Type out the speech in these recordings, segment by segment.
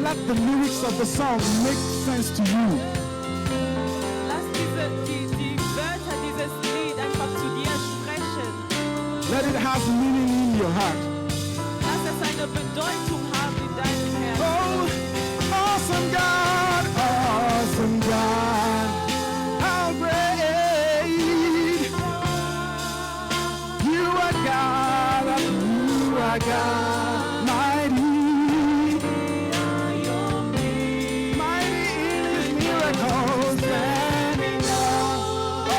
let the lyrics of the song make sense to you. Lass die Wörter dieses Lied einfach zu dir sprechen. Let it have meaning in your heart. Lass es eine Bedeutung haben in deinem Herzen. Oh, awesome God, awesome God, how great. You are God, mighty. Mighty in His miracles, standing up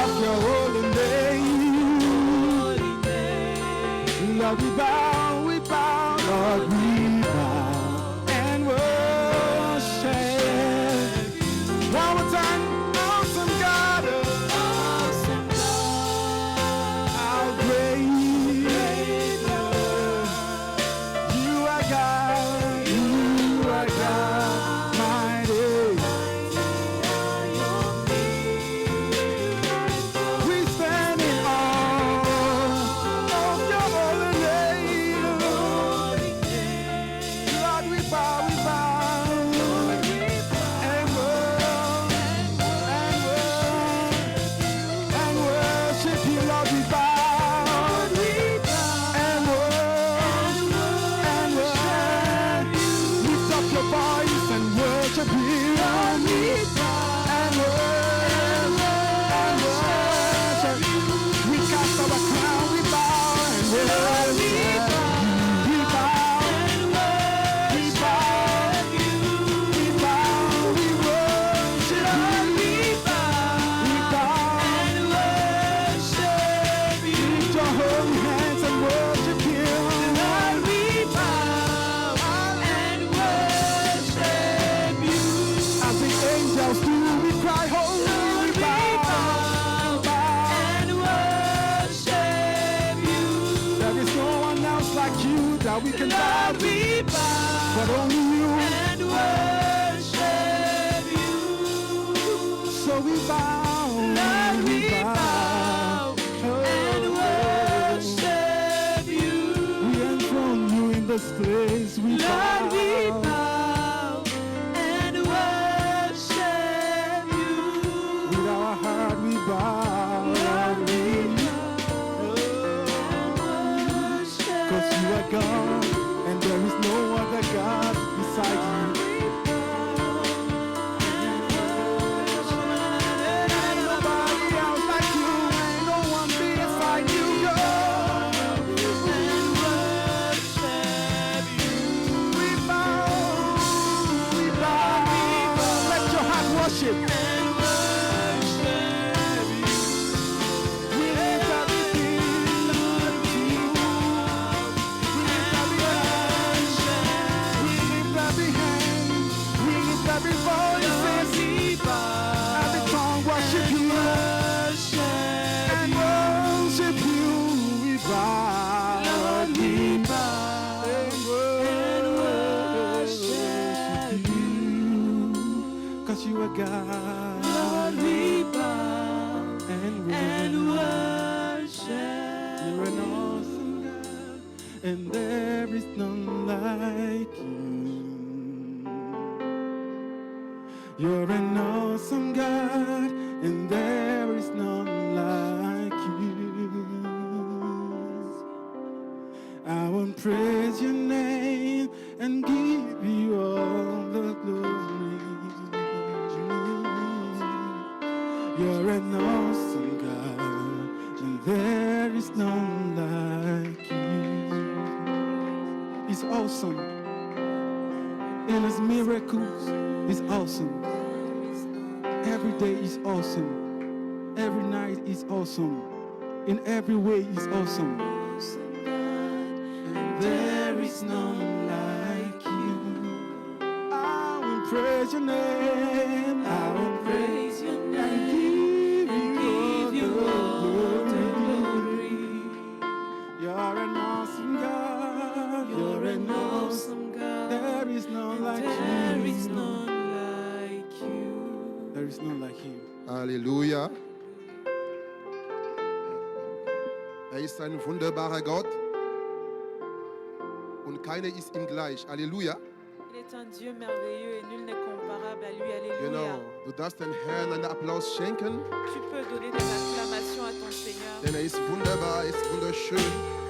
of your holy name. Lord, we bow, Lord, we bow and worship. One more time, awesome God, how great. You are God, mighty. We stand in awe of your holy name. Lord, we bow and worship you. Lord, we bow and worship. Lift up your voice and worship you. And worship. We cast our crown, we bow and worship. We bow, we worship you. Lift your holy hands and worship Him. As the angels do, we cry, holy, we bow. There is no one else like you that we can bow to, but only you. So we bow, we bow. We enthrone you in this place. We bow. With our heart we bow. Cause you are God, and there is no other God beside you. Ain't nobody else like you, ain't no one beside you, God. We bow. Let your heart worship. We lift everything to you. We lift every hand. We lift every voice. Every tongue worship you. And worship you. We bow. We bow. And worship you. Cause you are God. And worship. You're an awesome God, and there is none like you. You're an awesome God, and there is none like you. I will praise your name and give you all the glory. You're an awesome God, and there is none like you. He's awesome. In His miracles, He's awesome. Every day is awesome. Every night is awesome. In every way is awesome. And there is none like you. I will praise your name. I will praise your name. And give you all the glory. You're an awesome God. You're an awesome God. There is none like you. There is none like you. There is none like Him. Halleluja. Er ist ein wunderbarer Gott und keiner ist ihm gleich. Halleluja. Il est est un Dieu merveilleux et nul n'est comparable à lui. Alléluia. Genau. Du darfst den Herrn einen Applaus schenken, Tu peux donner des acclamations à ton Seigneur, denn er ist wunderbar, er ist wunderschön.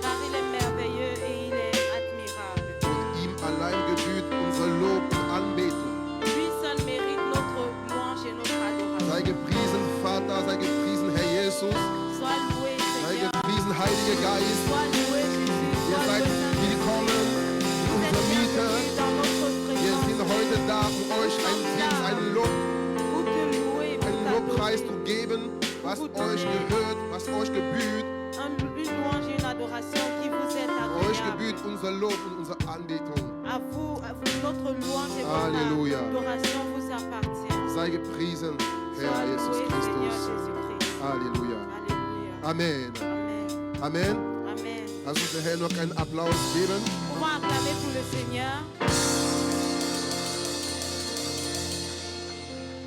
car il est merveilleux et il est admirable. Und ihm allein gebührt unser Lob und Anbetung. Lui seul mérite notre louange et notre adoration. Sei gepriesen, Vater, sei gepriesen, Herr Jesus. Sois loué, Sei Seigneur. gepriesen, Heiliger Geist. Sois loué, Jésus. Ihr Sois seid loué, Saint-Esprit. willkommen in Vous unserer êtes Mitte. bienvenus dans notre Wir sind présence. heute da, um euch einen Dienst, einen Lob, Pour te louer, pour einen Lobpreis zu t'adorer. geben, was euch gehört, was euch gebührt. Une louange et une adoration qui vous est Euch agréable. gebührt unser Lob und unsere Anbetung. À vous, notre louange et Alléluia. votre adoration vous appartient. Sei gepriesen, Herr Sois Jesus loué, Seigneur Christus. Jésus-Christ. Halleluja. Alléluia. Amen. Amen. Amen. Amen. Lass uns der Herr noch einen Applaus geben. Pouvons acclamer pour le Seigneur.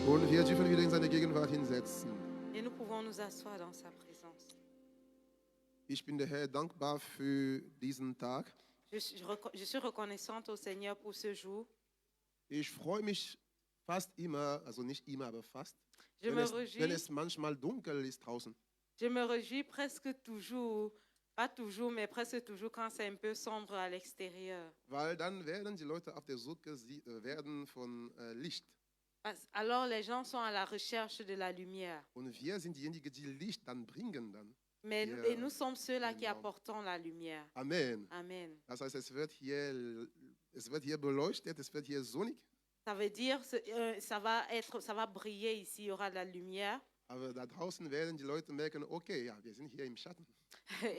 Und wir dürfen wieder in seine Gegenwart hinsetzen. Et nous pouvons nous asseoir dans sa présence. Ich bin der Herr dankbar für diesen Tag. Je suis reconnaissante au Seigneur pour ce jour. Ich freue mich fast immer, also nicht immer, aber fast, Je wenn me es, wenn réjouis. es manchmal dunkel ist draußen. Je me réjouis presque toujours, pas toujours, mais presque toujours quand c'est un peu sombre à l'extérieur. Weil dann werden die Leute auf der Suche werden von Licht. Alors les gens sont à la recherche de la lumière. Und wir sind diejenigen, die Licht dann bringen dann. Mais Ja. et nous sommes ceux-là qui Genau. apportons la lumière. Amen. Amen. Das heißt, es wird hier beleuchtet, es wird hier sonnig, Ça veut dire ça va briller ici, il y aura de la lumière. aber da draußen werden die Leute merken, okay, ja, wir sind hier im Schatten.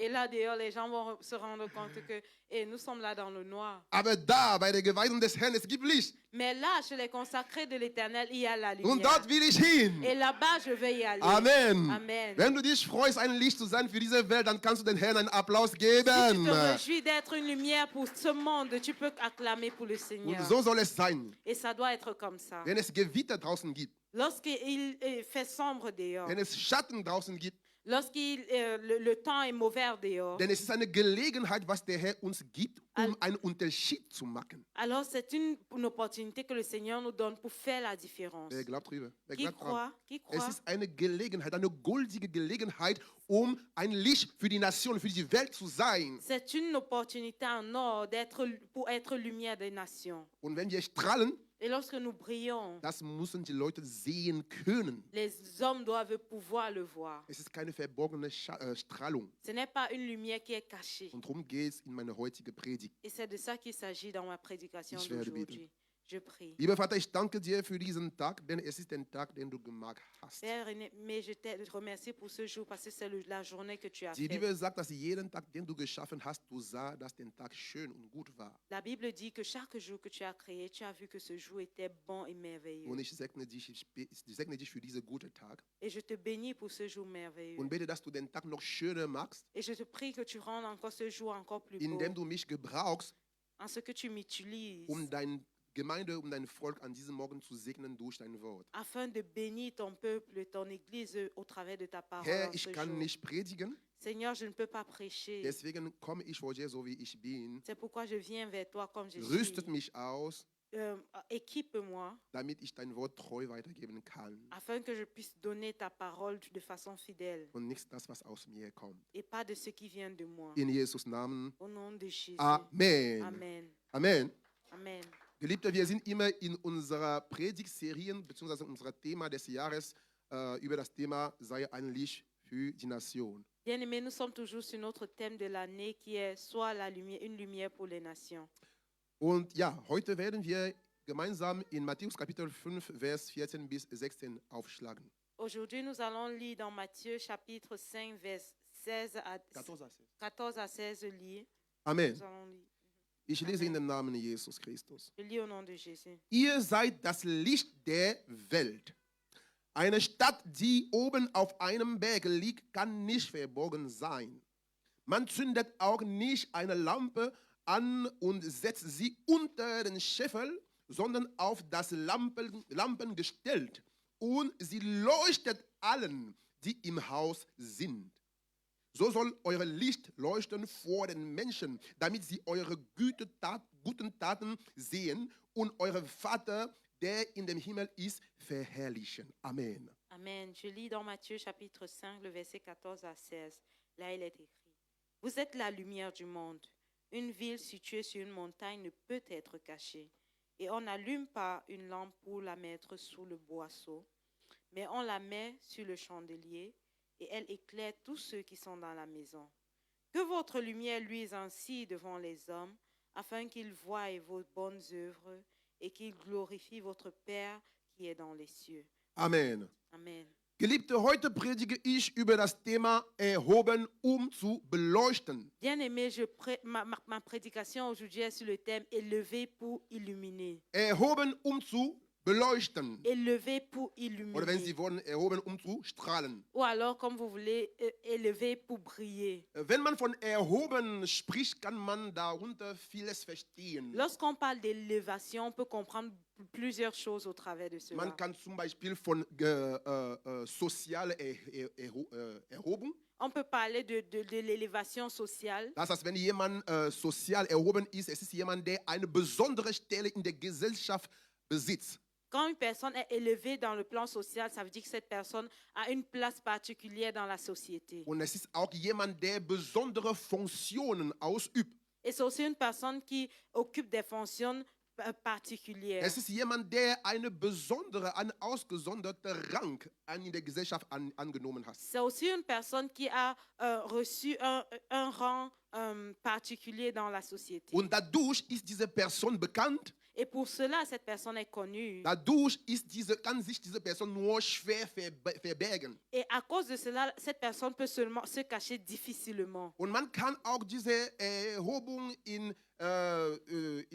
Et là dehors, les gens vont se rendre compte que nous sommes là dans le noir. Aber da, bei der Geweihung des Herrn, es gibt Licht. Mais là, chez les consacrés de l'Éternel, il y a la Und lumière. dort will ich hin. Et là-bas, je vais y aller. Amen. Amen. Wenn du dich freust, ein Licht zu sein für diese Welt, dann kannst du den Herrn einen Applaus Si tu geben. te réjouis d'être une lumière pour ce monde, tu peux acclamer pour le Und Seigneur. so soll es sein. Et ça doit être comme ça. Wenn es Gewitter draußen gibt, Lorsqu'il fait sombre dehors, wenn es Schatten draußen gibt, le temps est mauvais dehors, denn es ist eine Gelegenheit, was der Herr uns gibt, um einen Unterschied zu machen. alors c'est une opportunité que le Seigneur nous donne pour faire la différence. Wer glaubt drüber? Wer Qui glaubt dran? croit? Qui Es croit? ist eine Gelegenheit, eine goldige Gelegenheit, um ein Licht für die Nation, für die Welt zu sein. C'est une opportunité en or pour être lumière des nations. Und wenn wir strahlen, Et lorsque nous brillons, das müssen die Leute sehen können. les hommes doivent pouvoir le voir. Es ist keine verborgene Strahlung. Ce n'est pas une lumière qui est cachée. Und darum geht es in meiner heutigen Predigt. Et c'est de ça qu'il s'agit dans ma prédication Ich werde d'aujourd'hui. Je prie. Lieber Vater, ich danke dir für diesen Tag, denn es ist der Tag, den du gemacht hast. Père, mais je te remercie pour ce jour parce que c'est la journée que tu as Die faite. Bibel sagt, dass jeden Tag, den du geschaffen hast, du sah, dass der Tag schön und gut war. La Bible dit que chaque jour que tu as créé, tu as vu que ce jour était bon et merveilleux. Und ich segne dich für diesen guten Tag Et je te bénis pour ce jour merveilleux. und bete, dass du den Tag noch schöner machst, Et je te prie que tu rendes encore ce jour encore plus beau indem du mich gebrauchst, en ce que tu m'utilises um deine Gemeinde, um dein Volk an diesem Morgen zu segnen durch dein Wort. afin de bénir ton peuple, ton église au travers de ta parole. Herr, en ich ce kann jour. nicht predigen, Seigneur, je ne peux pas prêcher. deswegen komme ich vor dir, so wie ich bin. C'est pourquoi je viens vers toi comme je Rüstet suis. mich aus, Équipe-moi damit ich dein Wort treu weitergeben kann afin que je puisse donner ta parole de façon fidèle und nicht das, was aus mir kommt. et pas de ce qui vient de moi. In Jesus' Namen. Au nom de Jésus. Amen. Amen. Amen. Amen. Geliebte, wir sind immer in unserer Predigtserien bzw. unser Thema des Jahres über das Thema sei ein Licht für die Nation. Bien-aimés, nous sommes toujours sur notre thème de l'année qui est soit la lumière, une lumière pour les nations. Und ja, heute werden wir gemeinsam in Matthäus Kapitel 5, Vers 14 bis 16 aufschlagen. Aujourd'hui, nous allons lire dans Matthieu chapitre 5, vers 14 à 16 lire. Amen. Nous allons lire. Ich lese in dem Namen Jesus Christus. Je lis au nom de Jésus. Ihr seid das Licht der Welt. Eine Stadt, die oben auf einem Berg liegt, kann nicht verborgen sein. Man zündet auch nicht eine Lampe an und setzt sie unter den Scheffel, sondern auf das Lampengestell. Und sie leuchtet allen, die im Haus sind. So soll euer Licht leuchten vor den Menschen, damit sie eure gute Tat guten Taten sehen und euren Vater, der in dem Himmel ist, verherrlichen. Amen. Amen. Je lis dans Matthieu chapitre 5, le verset 14 à 16. Là, il est écrit: Vous êtes la lumière du monde. Une ville située sur une montagne ne peut être cachée. Et on n'allume pas une lampe pour la mettre sous le boisseau, mais on la met sur le chandelier et elle éclaire tous ceux qui sont dans la maison. Que votre lumière luise ainsi devant les hommes, afin qu'ils voient vos bonnes œuvres et qu'ils glorifient votre Père qui est dans les cieux. Amen. Amen. Geliebte, heute predige ich über das Thema erhoben, zu beleuchten. Bien-aimé, ma prédication aujourd'hui est sur le thème élevé pour illuminer. Erhoben, zu beleuchten. Élevé pour Oder wenn illuminer. Sie wollen, erhoben, zu strahlen. Ou alors, comme vous voulez, élevé pour briller. Wenn man von erhoben spricht, kann man darunter vieles verstehen. Lorsqu'on parle d'élévation, on peut comprendre plusieurs choses au travers de cela. Man kann zum Beispiel von sozialer Erhobung. On peut parler de l'élévation sociale. Das heißt, wenn jemand sozial erhoben ist, es ist jemand, der eine besondere Stelle in der Gesellschaft besitzt. Quand une personne est élevée dans le plan social, ça veut dire que cette personne a une place particulière dans la société. Und es ist auch jemand, der besondere Funktionen ausübt. Et c'est aussi une personne qui occupe des fonctions particulières. Es ist jemand, der eine ausgesonderte Rang in der Gesellschaft angenommen hat. C'est aussi une personne qui a reçu un rang particulier dans la société. Und dadurch ist diese Person bekannt. Et pour cela, cette personne est connue. Dadurch kann sich diese Person nur schwer verbergen. Et à cause de cela, cette personne peut seulement se cacher difficilement. Und man kann auch diese Erhobung in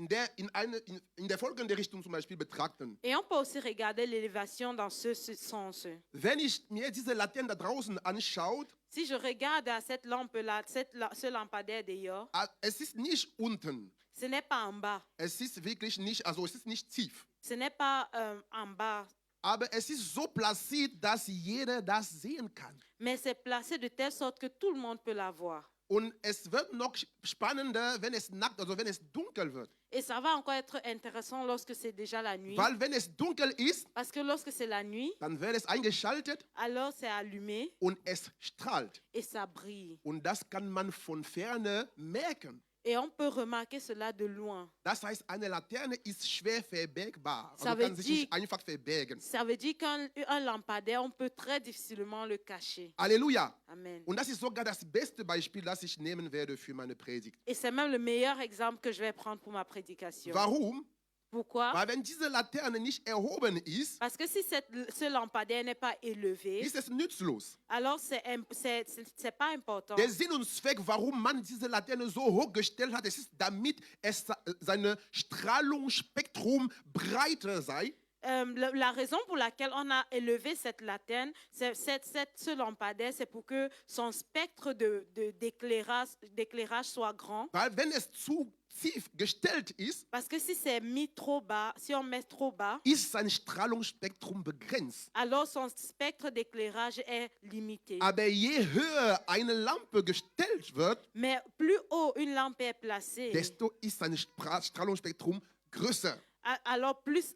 der folgenden Richtung zum Beispiel betrachten. Et on peut aussi regarder l'élévation dans ce sens. Wenn ich mir diese Laterne da draußen anschaue, Si je regarde à cette lampe-là, ce lampadaire dehors, es ist nicht unten. ce n'est pas en bas. Es ist wirklich nicht, also es ist nicht tief. Ce n'est pas en bas. Aber es ist so platziert, dass jeder das sehen kann. Mais c'est placé de telle sorte que tout le monde peut la voir. Und es wird noch spannender, wenn es nackt, also wenn es dunkel wird. Et ça va encore être intéressant lorsque c'est déjà la nuit. Weil wenn es dunkel ist, Parce que lorsque c'est la nuit, dann wird es eingeschaltet alors c'est allumé und es strahlt. et ça brille. Und das kann man von ferne merken. Et on peut remarquer cela de loin. Das heißt, eine Laterne ist schwer verbergbar. Ça Also veut kann sich dire- nicht einfach verbergen. Ça veut dire qu'un lampadaire, on peut très difficilement le cacher. Halleluja. Amen. Und das ist sogar das beste Beispiel, das ich nehmen werde für meine Predigt. Et c'est même le meilleur exemple que je vais prendre pour ma prédication. Warum? Pourquoi? Weil wenn diese Laterne nicht erhoben ist, Parce que si ce lampadaire n'est pas élevé, ist es nützlos. alors c'est pas important. Der Sinn und Zweck, warum man diese Laterne so hoch gestellt hat, es ist, damit seine Strahlungsspektrum breiter sei. La raison pour laquelle on a élevé cette laterne, ce lampadaire, c'est pour que son spectre d'éclairage soit grand. Weil wenn es zu tief gestellt ist, Parce que si c'est mis trop bas, si on met trop bas, ist sein Strahlungsspektrum begrenzt. alors son spectre d'éclairage est limité. Aber je höher eine Lampe gestellt wird, Mais plus haut une lampe est placée, desto ist sein Strahlungsspektrum größer. alors plus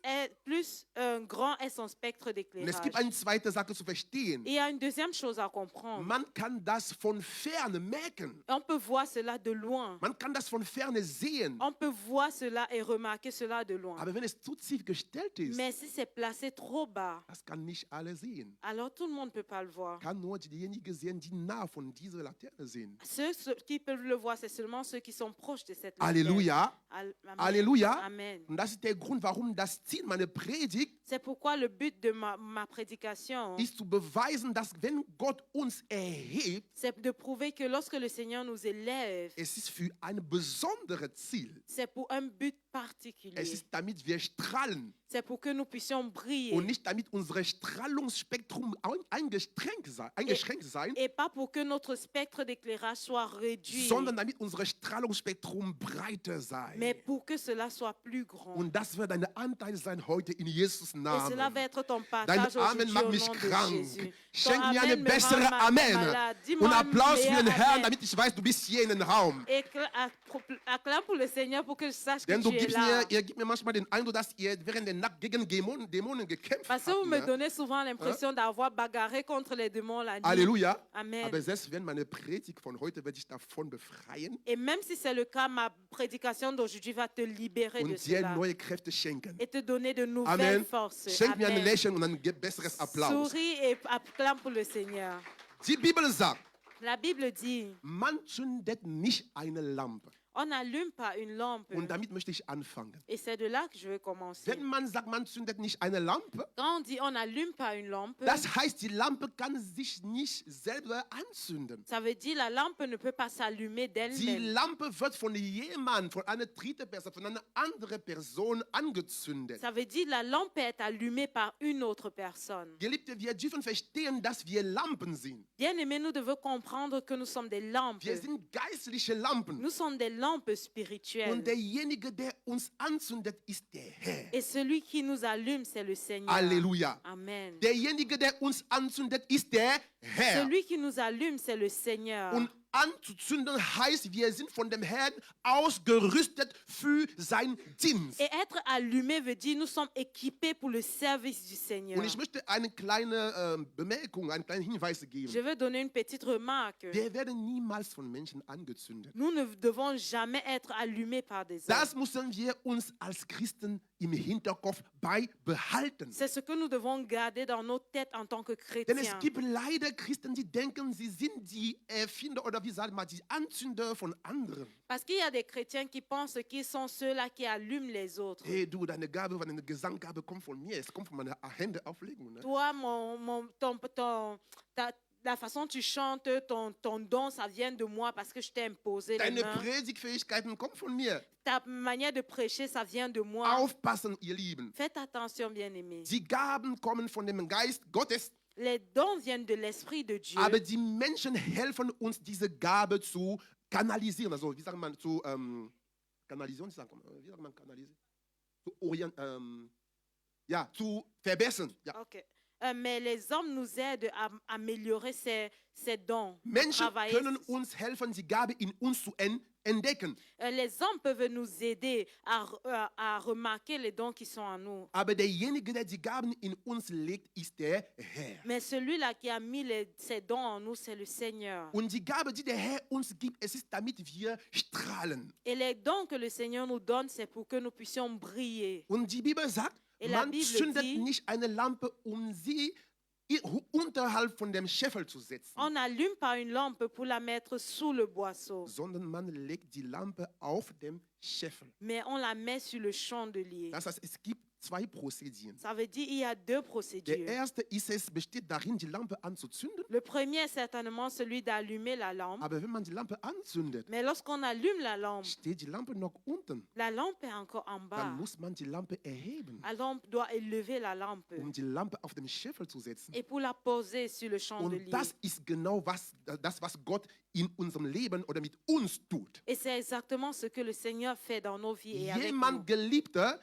grand est son spectre Und es d'éclairage. gibt eine zweite Sache zu verstehen. Et il y a une deuxième chose à comprendre. Man kann das von ferne merken. On peut voir cela de loin. Man kann das von ferne sehen. On peut voir cela et remarquer cela de loin. Aber wenn es zu tief gestellt ist, Mais si c'est placé trop bas, das kann nicht alle sehen. alors tout le monde ne peut pas le voir. Kann nur diejenigen sehen, die nah von dieser Laterne sind. Ceux qui peuvent le voir, c'est seulement ceux qui sont proches de cette lanterne. Halleluja. Amen. Halleluja. Amen. Und das ist der Grund, warum das Ziel meiner Predigt C'est pourquoi le but de ma prédication, ist zu beweisen, dass wenn Gott uns erhebt, c'est de prouver que lorsque le Seigneur nous élève, es ist für ein besonderes Ziel. c'est pour un but particulier. Es ist, damit wir strahlen C'est pour que nous puissions briller. und nicht damit unser Strahlungsspektrum eingeschränkt sein, Et pas pour que notre spectre d'éclairage soit réduit, sondern damit unser Strahlungsspektrum breiter sei. mais pour que cela soit plus grand. Und das wird dein Anteil sein heute in Jesus' Et cela Namen. va être ton Dein partage Amen aujourd'hui macht au mich nom de krank. Jésus. Schenk Ton mir eine Amen me bessere rend Amen. malade. Dis-moi Und un Applaus für meilleur den Herrn, Amen. damit ich weiß, du bist hier in den Raum. Acclame pour le Seigneur pour que je sache que Denn du tu es gibst là. ihr gebt mir manchmal den Eindruck, dass ihr während der Nacht gegen Dämonen gekämpft Parce que habt. vous me Ne? donnez souvent l'impression d'avoir bagarré contre les démons la nuit. Halleluja. Amen. Aber selbst wenn meine Predigt von heute wird dich davon befreien Et même si c'est le cas, ma prédication d'aujourd'hui va te libérer de und dir cela neue Kräfte schenken. et te donner de nouvelles Amen. forces. Schenk mir ein Amen. Lächeln und ein besseres Applaus. Souris et acclame pour le Seigneur. Die Bibel sagt, La Bible dit, man zündet nicht eine Lampe. on n'allume pas une lampe. Und damit möchte ich anfangen. Et c'est de là que je veux commencer. Wenn man sagt, man zündet nicht eine Lampe, Quand on dit on n'allume pas une lampe, das heißt, die Lampe kann sich nicht selber anzünden. ça veut dire la lampe ne peut pas s'allumer Die d'elle-même. Lampe wird von jemandem, von einer dritten Person, von einer anderen Person angezündet. Ça veut dire la lampe est allumée par une autre personne. Geliebte, wir dürfen verstehen, dass wir Lampen sind. Bien-aimés, nous devons comprendre que nous sommes des lampes. Wir sind geistliche Lampen. Nous sommes des lampes spirituelles. Und derjenige, der uns anzündet, ist der Herr. Et celui qui nous allume, c'est le Seigneur. Halleluja. Amen. Derjenige, der uns anzündet, ist der Herr. Celui qui nous allume, c'est le Seigneur. Und anzuzünden heißt, wir sind von dem Herrn ausgerüstet für sein Dienst. Et être allumé veut dire nous sommes équipés pour le service du Seigneur. Und ich möchte eine kleine Bemerkung, einen kleinen Hinweis geben. Je veux donner une petite remarque. Wir werden niemals von Menschen angezündet. Nous ne devons jamais être allumés par des hommes. Das müssen wir uns als Christen im Hinterkopf beibehalten. C'est ce que nous devons garder dans nos têtes en tant que Denn es chrétiens. gibt leider Christen, die denken, sie sind die Erfinder oder wie sagt man, die Anzünder von anderen. Parce qu'il y a des chrétiens qui pensent qu'ils sont ceux-là qui allument les autres. Hey du, deine Gabe, deine Gesanggabe kommt von mir, es kommt von meiner Hände auflegen. Ne? Toi, la façon dont tu chantes, ton don, ça vient de moi parce que je t'ai imposé les Deine mains. Predigtfähigkeiten kommen von mir. Ta manière de prêcher, ça vient de moi. Aufpassen, ihr Lieben. Faites attention, bien-aimés. Die Gaben kommen von dem Geist Gottes, Les dons viennent de l'Esprit de Dieu. aber die Menschen helfen uns, diese Gabe zu kanalisieren. Also, wie sagt man, zu kanalisieren? Wie sagt man kanalisieren? Zu verbessern. Ja. Ok. Mais les hommes nous aident à améliorer ces dons. Menschen Travailler. können uns helfen, die Gabe in uns zu entdecken. Les hommes peuvent nous aider à remarquer les dons qui sont en nous. Aber derjenige, der die Gaben in uns legt, ist der Herr. Mais celui-là qui a mis ces dons en nous, c'est le Seigneur. Und die Gabe, die der Herr uns gibt, es ist, damit wir strahlen. Et les dons que le Seigneur nous donne, c'est pour que nous puissions briller. Und die Bibel sagt, Et la man Bible zündet dit- nicht eine Lampe, um sie unterhalb von dem Scheffel zu setzen, On n'allume pas une lampe pour la mettre sous le boisseau, sondern man legt die Lampe auf dem Scheffel. mais on la met sur le chandelier. Das heißt, es gibt zwei Prozedien. Ça veut dire qu'il y a deux Der procédures. erste besteht darin, die Lampe anzuzünden. Le premier est certainement celui d'allumer la lampe. Aber wenn man die Lampe anzündet, Mais lorsqu'on allume la lampe steht die Lampe noch unten. est encore en bas. Dann muss man die Lampe erheben, Alors on doit élever la lampe um die Lampe auf dem Scheffel zu setzen. et pour la poser sur le Und chandelier. das ist genau das, was Gott in unserem Leben oder mit uns tut. Et c'est exactement ce que le Seigneur fait dans nos vies et avec Jemand nous. Geliebter,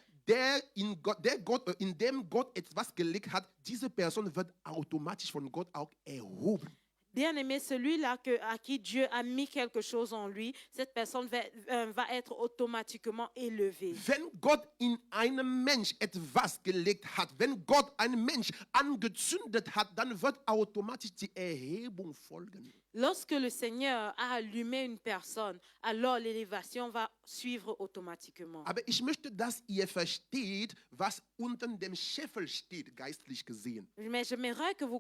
in dem Gott etwas gelegt hat, diese Person wird automatisch von Gott auch erhoben. Bien-aimé, celui-là à qui Dieu a mis quelque chose en lui, cette personne va être automatiquement élevée. Wenn Gott in einem Mensch etwas gelegt hat, wenn Gott einen Mensch angezündet hat, dann wird automatisch die Erhebung folgen. Lorsque le Seigneur a allumé une personne, alors l'élévation va suivre automatiquement. Aber ich möchte, dass ihr versteht, was unter dem Scheffel steht, geistlich gesehen. Mais j'aimerais que vous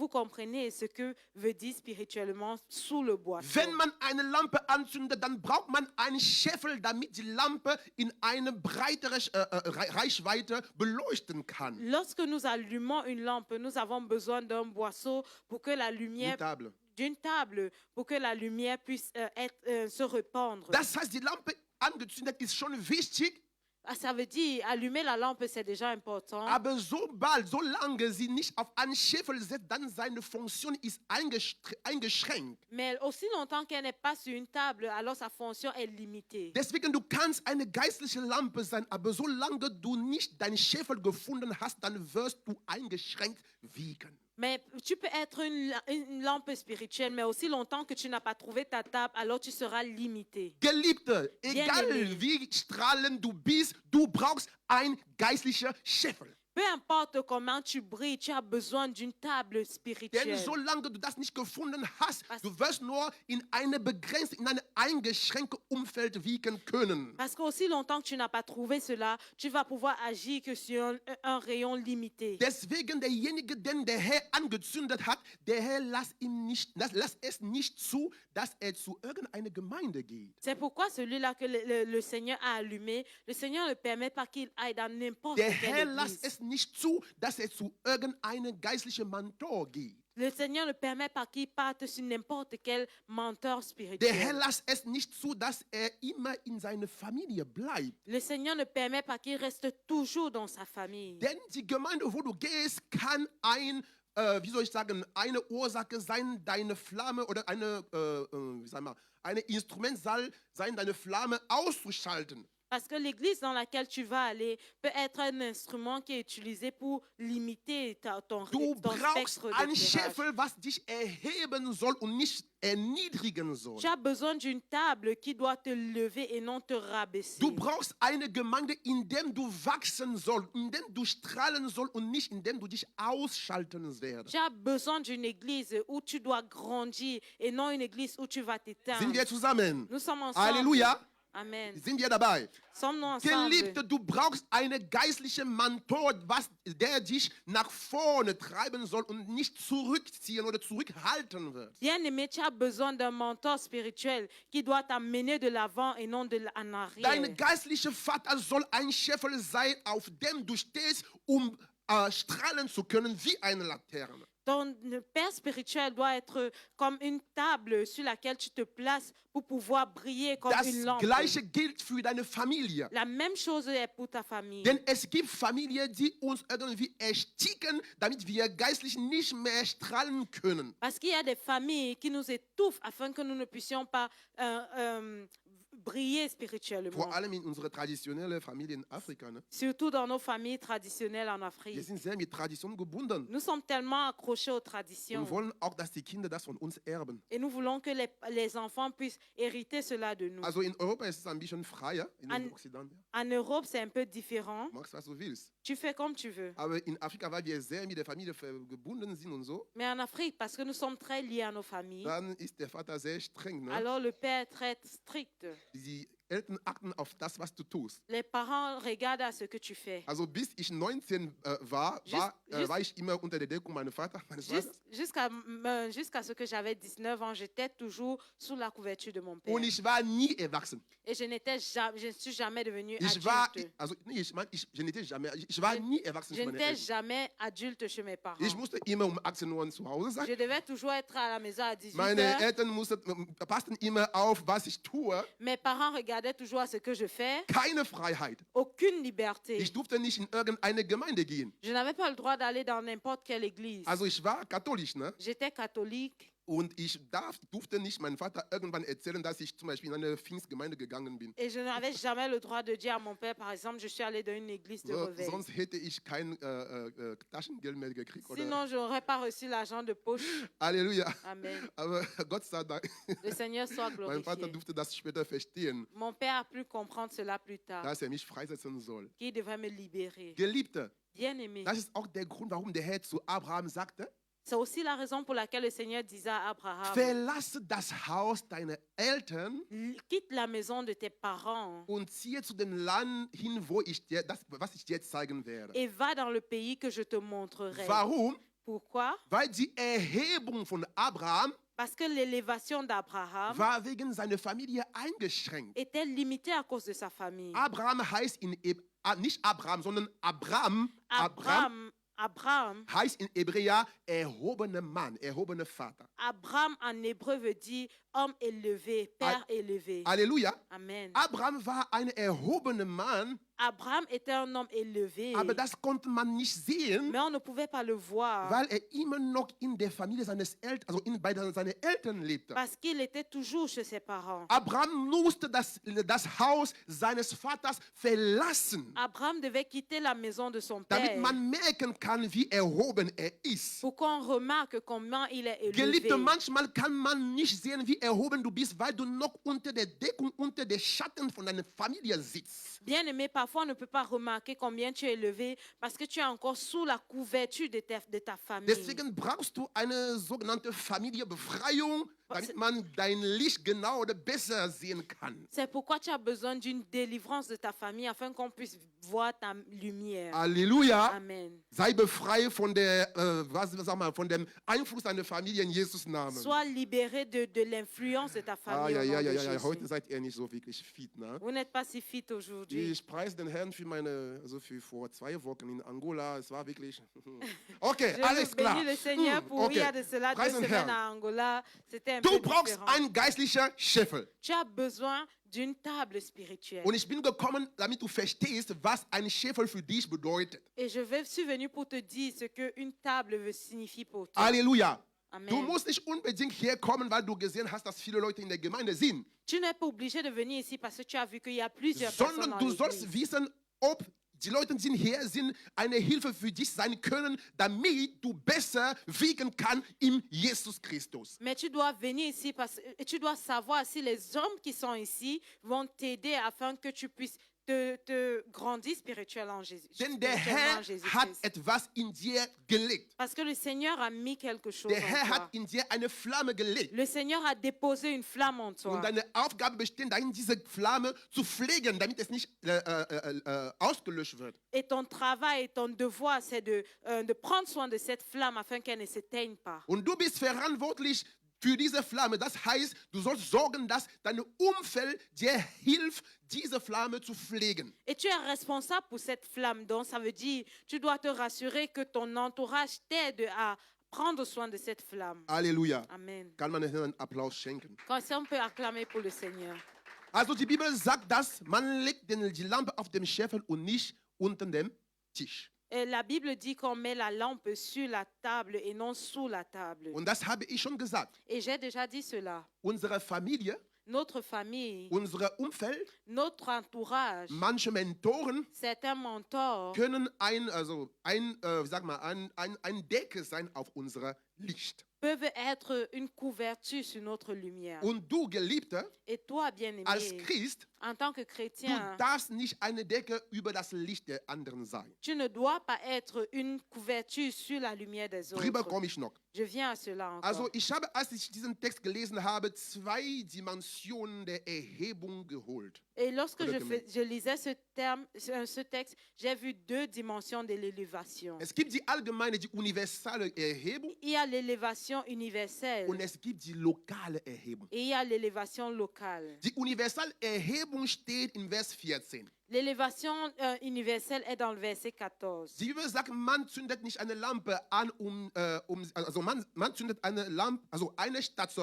compreniez ce que veut dire spirituellement sous le boisseau. Wenn man eine Lampe anzündet, dann braucht man einen Scheffel, damit die Lampe in eine breitere Reichweite beleuchten kann. Lorsque nous allumons une lampe, nous avons besoin d'un boisseau pour que la lumière, Table. d'une table, pour que la lumière puisse se répandre. Das heißt, die Lampe angezündet ist schon wichtig, Ah, ça veut dire, allumer la lampe, c'est déjà important. aber solange sie nicht auf einen Scheffel setzt, dann seine Funktion ist eingeschränkt. Mais aussi longtemps qu'elle n'est pas sur une table, alors sa fonction est limitée. Deswegen, du kannst eine geistliche Lampe sein, aber solange du nicht deinen Scheffel gefunden hast, dann wirst du eingeschränkt wiegen. Mais tu peux être une lampe spirituelle, mais aussi longtemps que tu n'as pas trouvé ta table, alors tu seras limité. Geliebte, egal Bien-aimé. wie strahlend du bist, du brauchst ein geistlicher Scheffel. Peu importe comment tu brilles, tu as besoin d'une table Denn spirituelle. solange du das nicht gefunden hast, Was? du wirst nur in eine begrenzte, in ein eingeschränktes Umfeld wiegen können. Parce qu'aussi longtemps que tu n'as pas trouvé cela, tu vas pouvoir agir que sur un rayon limité. Deswegen derjenige, den der Herr angezündet hat, der Herr lässt es nicht zu, dass er zu irgendeiner Gemeinde geht. C'est pourquoi celui-là que le Seigneur a allumé, le Seigneur ne permet pas qu'il aille dans n'importe Der Herr quelle lässt église. es nicht zu, dass er zu irgendeinem geistlichen Mentor geht. Le Seigneur ne permet pas qu'il parte sur n'importe quel mentor Der Herr spirituel. lässt es nicht zu, dass er immer in seiner Familie bleibt. Le Seigneur ne permet pas qu'il reste toujours dans sa famille. Denn die Gemeinde, wo du gehst, kann eine Ursache sein, deine Flamme oder ein Instrument sein, deine Flamme auszuschalten. Parce que l'église dans laquelle tu vas aller peut être un instrument qui est utilisé pour limiter ton Du brauchst spectre ein d'éclairage. Scheffel, was dich erheben soll und nicht erniedrigen soll. Tu as besoin d'une table qui doit te lever et non te rabaisser. Du brauchst eine Gemeinde, in der du wachsen sollst, in der du strahlen sollst und nicht in der du dich ausschalten wirst. Tu as besoin d'une église où tu dois grandir et non une église où tu vas t'éteindre. Sind wir zusammen? Nous sommes ensemble. Halleluja. Amen. Sind wir dabei? Sommes-nous ensemble? Geliebte, du brauchst einen geistlichen Mentor, der dich nach vorne treiben soll und nicht zurückziehen oder zurückhalten wird. Bien-aimé, tu as besoin d'un mentor spirituel qui doit t'amener de l'avant et non en arrière. Dein geistlicher Vater soll ein Scheffel sein, auf dem du stehst, strahlen zu können wie eine Laterne. Ton père spirituel doit être comme une table sur laquelle tu te places pour pouvoir briller comme Das une lampe. Gleiche gilt für deine Familie. La même chose est pour ta famille. Denn es gibt Familien, die uns irgendwie ersticken, damit wir geistlich nicht mehr strahlen können. Parce qu'il y a des familles qui nous étouffent afin que nous ne puissions pas briller spirituellement. Vor allem in unserer traditionellen Familie in Afrika. Ne? Surtout dans nos familles traditionnelles en Wir Afrique. sind sehr mit Tradition gebunden Nous sommes tellement accrochés aux traditions. und wollen auch, dass die Kinder das von uns erben. Et nous voulons que les enfants puissent hériter cela de nous. Also in Europa ist es ein bisschen freier, in An- Occident. En Europe, c'est un peu différent. Du machst, was du willst. Tu fais comme tu veux. Aber in Afrika, weil wir sehr mit der Familie gebunden sind und so, Mais en Afrique, parce que nous sommes très liés à nos familles, dann ist der Vater sehr streng. Ne? alors le père est très strict. Die Eltern achten auf das, was du tust. Les parents regardent à ce que tu fais. Also bis ich 19 war ich immer unter der Deckung meines Vaters. Jusqu'à ce que j'avais 19 ans, j'étais toujours sous la couverture de mon père. Und ich war nie erwachsen. Et je ne suis jamais devenue Ich war, adulte. also nee, ich war nie erwachsen Je für meine n'étais Eltern. jamais adulte chez mes parents. Ich musste immer um 18 Uhr zu Hause sein. Je devais toujours être à la maison à 18 Meine heures. Eltern passten immer auf, was ich tue. Mes parents regardaient toujours à ce que je fais. Keine Freiheit. Aucune liberté. Ich durfte nicht in irgendeine Gemeinde gehen. Je n'avais pas le droit d'aller dans n'importe quelle église. Also ich war katholisch, ne? J'étais catholique. Und ich durfte nicht meinem Vater irgendwann erzählen, dass ich zum Beispiel in eine Pfingstgemeinde gegangen bin. Et je n'avais jamais le droit de dire à mon père, par exemple, je suis allée dans une église de réveil. Sonst hätte ich kein Taschengeld mehr gekriegt. Oder? Sinon, je n'aurais pas reçu l'argent de poche. Halleluja. Amen. Aber Gott sei Dank, Le Seigneur soit mein Vater glorifié. durfte das später verstehen, Mon père a pu comprendre cela plus tard, dass mich freisetzen soll. qu'il devrait me libérer. Geliebte, Bien-aimé. das ist auch der Grund, warum der Herr zu Abraham sagte, C'est aussi la raison pour laquelle le Seigneur disait à Abraham, verlasse das Haus deiner Eltern quitte la maison de tes parents und ziehe zu dem Land hin, was ich dir jetzt zeigen werde. et va dans le pays que je te montrerai. Warum? Pourquoi? Weil die Erhebung von Abraham Parce que l'élévation d'Abraham war wegen seiner Familie eingeschränkt. était limitée à cause de sa famille. Abraham heißt nicht Abraham, sondern Abraham. Abraham Abraham, heißt in Hebräer erhobener Mann, erhobener Vater. Abraham en hébreu veut dire homme élevé, père élevé. Halleluja. Amen. Abraham war ein erhobener Mann, Abraham était un homme élevé, aber das konnte man nicht sehen, mais on ne pouvait pas le voir weil er immer noch in der Familie seines Eltern, also bei seinen Eltern lebte. parce qu'il était toujours chez ses parents. Abraham musste das Haus seines Vaters verlassen, Abraham devait quitter la maison de son damit père man merken kann, wie erhoben er ist. pour qu'on remarque comment il est élevé. Geliebte, manchmal kann man nicht sehen, wie erhoben du bist, weil du noch unter der Deckung, unter der Schatten von deiner Familie sitzt. Bien aimé, parfois on ne peut pas remarquer combien tu es élevé parce que tu es encore sous la couverture de ta famille. Deswegen brauchst du eine sogenannte Familienbefreiung, damit man dein Licht genau oder besser sehen kann. C'est pourquoi tu as besoin d'une délivrance de ta famille afin qu'on puisse voir ta lumière. Halleluja. Amen. Sei befreit von von dem Einfluss deiner Familie in Jesus Namen. Sois libéré de l'influence de ta famille. Au nom de Jésus. Heute seid ihr nicht so wirklich fit, ne? Vous n'êtes pas si fit aujourd'hui. Ich preise den Herrn für vor 2 Wochen in Angola. Es war wirklich. Okay, Je alles klar. bénis le Seigneur pour il y a de cela 2 Preis den semaines Herrn. à Angola. C'était un Du peu brauchst différent. einen geistlichen Scheffel. Tu as besoin d'une table spirituelle. Und ich bin gekommen, damit du verstehst, was ein Scheffel für dich bedeutet. Et suis venu pour te dire ce qu'une table veut signifier pour toi. Halleluja. Amen. Du musst nicht unbedingt herkommen, weil du gesehen hast, dass viele Leute in der Gemeinde sind, Tu n'es pas obligé de venir ici parce que tu as vu qu'il y a plusieurs personnes sondern dans du sollst l'église. wissen, ob die Leute, die hier sind, eine Hilfe für dich sein können, damit du besser wiegen kannst in Jesus Christus. Mais tu dois venir ici et tu dois savoir si les hommes qui sont ici vont t'aider afin que tu puisses te grandir spirituellement en Jésus. Denn der spirituellement Herr en Jésus hat Christ. etwas in dir gelegt. Parce que le Seigneur a mis quelque chose Der en Herr toi. hat in dir eine Flamme gelegt. Le Seigneur a déposé une flamme en toi. Und deine Aufgabe besteht darin, diese Flamme zu pflegen, damit es nicht ausgelöscht wird. Et ton travail et ton devoir, c'est de prendre soin de cette flamme afin qu'elle ne s'éteigne pas. Und du bist verantwortlich für diese Flamme. Das heißt, du sollst sorgen, dass dein Umfeld dir hilft, diese Flamme zu pflegen. Et tu es responsable pour cette flamme. Donc, ça veut dire, tu dois te rassurer que ton entourage t'aide à prendre soin de cette flamme. Halleluja. Amen. Kann man einen Applaus schenken. Comme ça, on peut acclamer pour le Seigneur. Also die Bibel sagt, dass man legt die Lampe auf dem Scheffel und nicht unter dem Tisch. Et la Bible dit qu'on met la lampe sur la table et non sous la table. Und das habe ich schon gesagt. Et j'ai déjà dit cela. Unsere Familie, Notre famille, unser Umfeld, notre entourage, manche Mentoren certains mentors können ein Deckel sein auf unser Licht. peuvent être une couverture sur notre lumière. Und du, Geliebter, Et toi, bien-aimé, als Christ, en tant que du chrétien, darfst nicht eine Decke über das Licht der anderen sein. tu ne dois pas être une couverture sur la lumière des Drüber autres. komme ich noch. Je viens à cela encore. Also ich habe, als ich diesen Text gelesen habe, 2 Dimensionen der Erhebung geholt. Et lorsque Oder je lisais ce texte, j'ai vu 2 dimensions de l'élévation. Es gibt die allgemeine, die universelle Erhebung Il y a l'élévation universelle und es gibt die lokale Erhebung. et il y a l'élévation locale. Die universelle Erhebung steht in Vers 14. L'élévation universelle est dans le verset 14. Die Bibel sagt, man zündet nicht eine Lampe an, man zündet eine Lampe, also eine Stadt,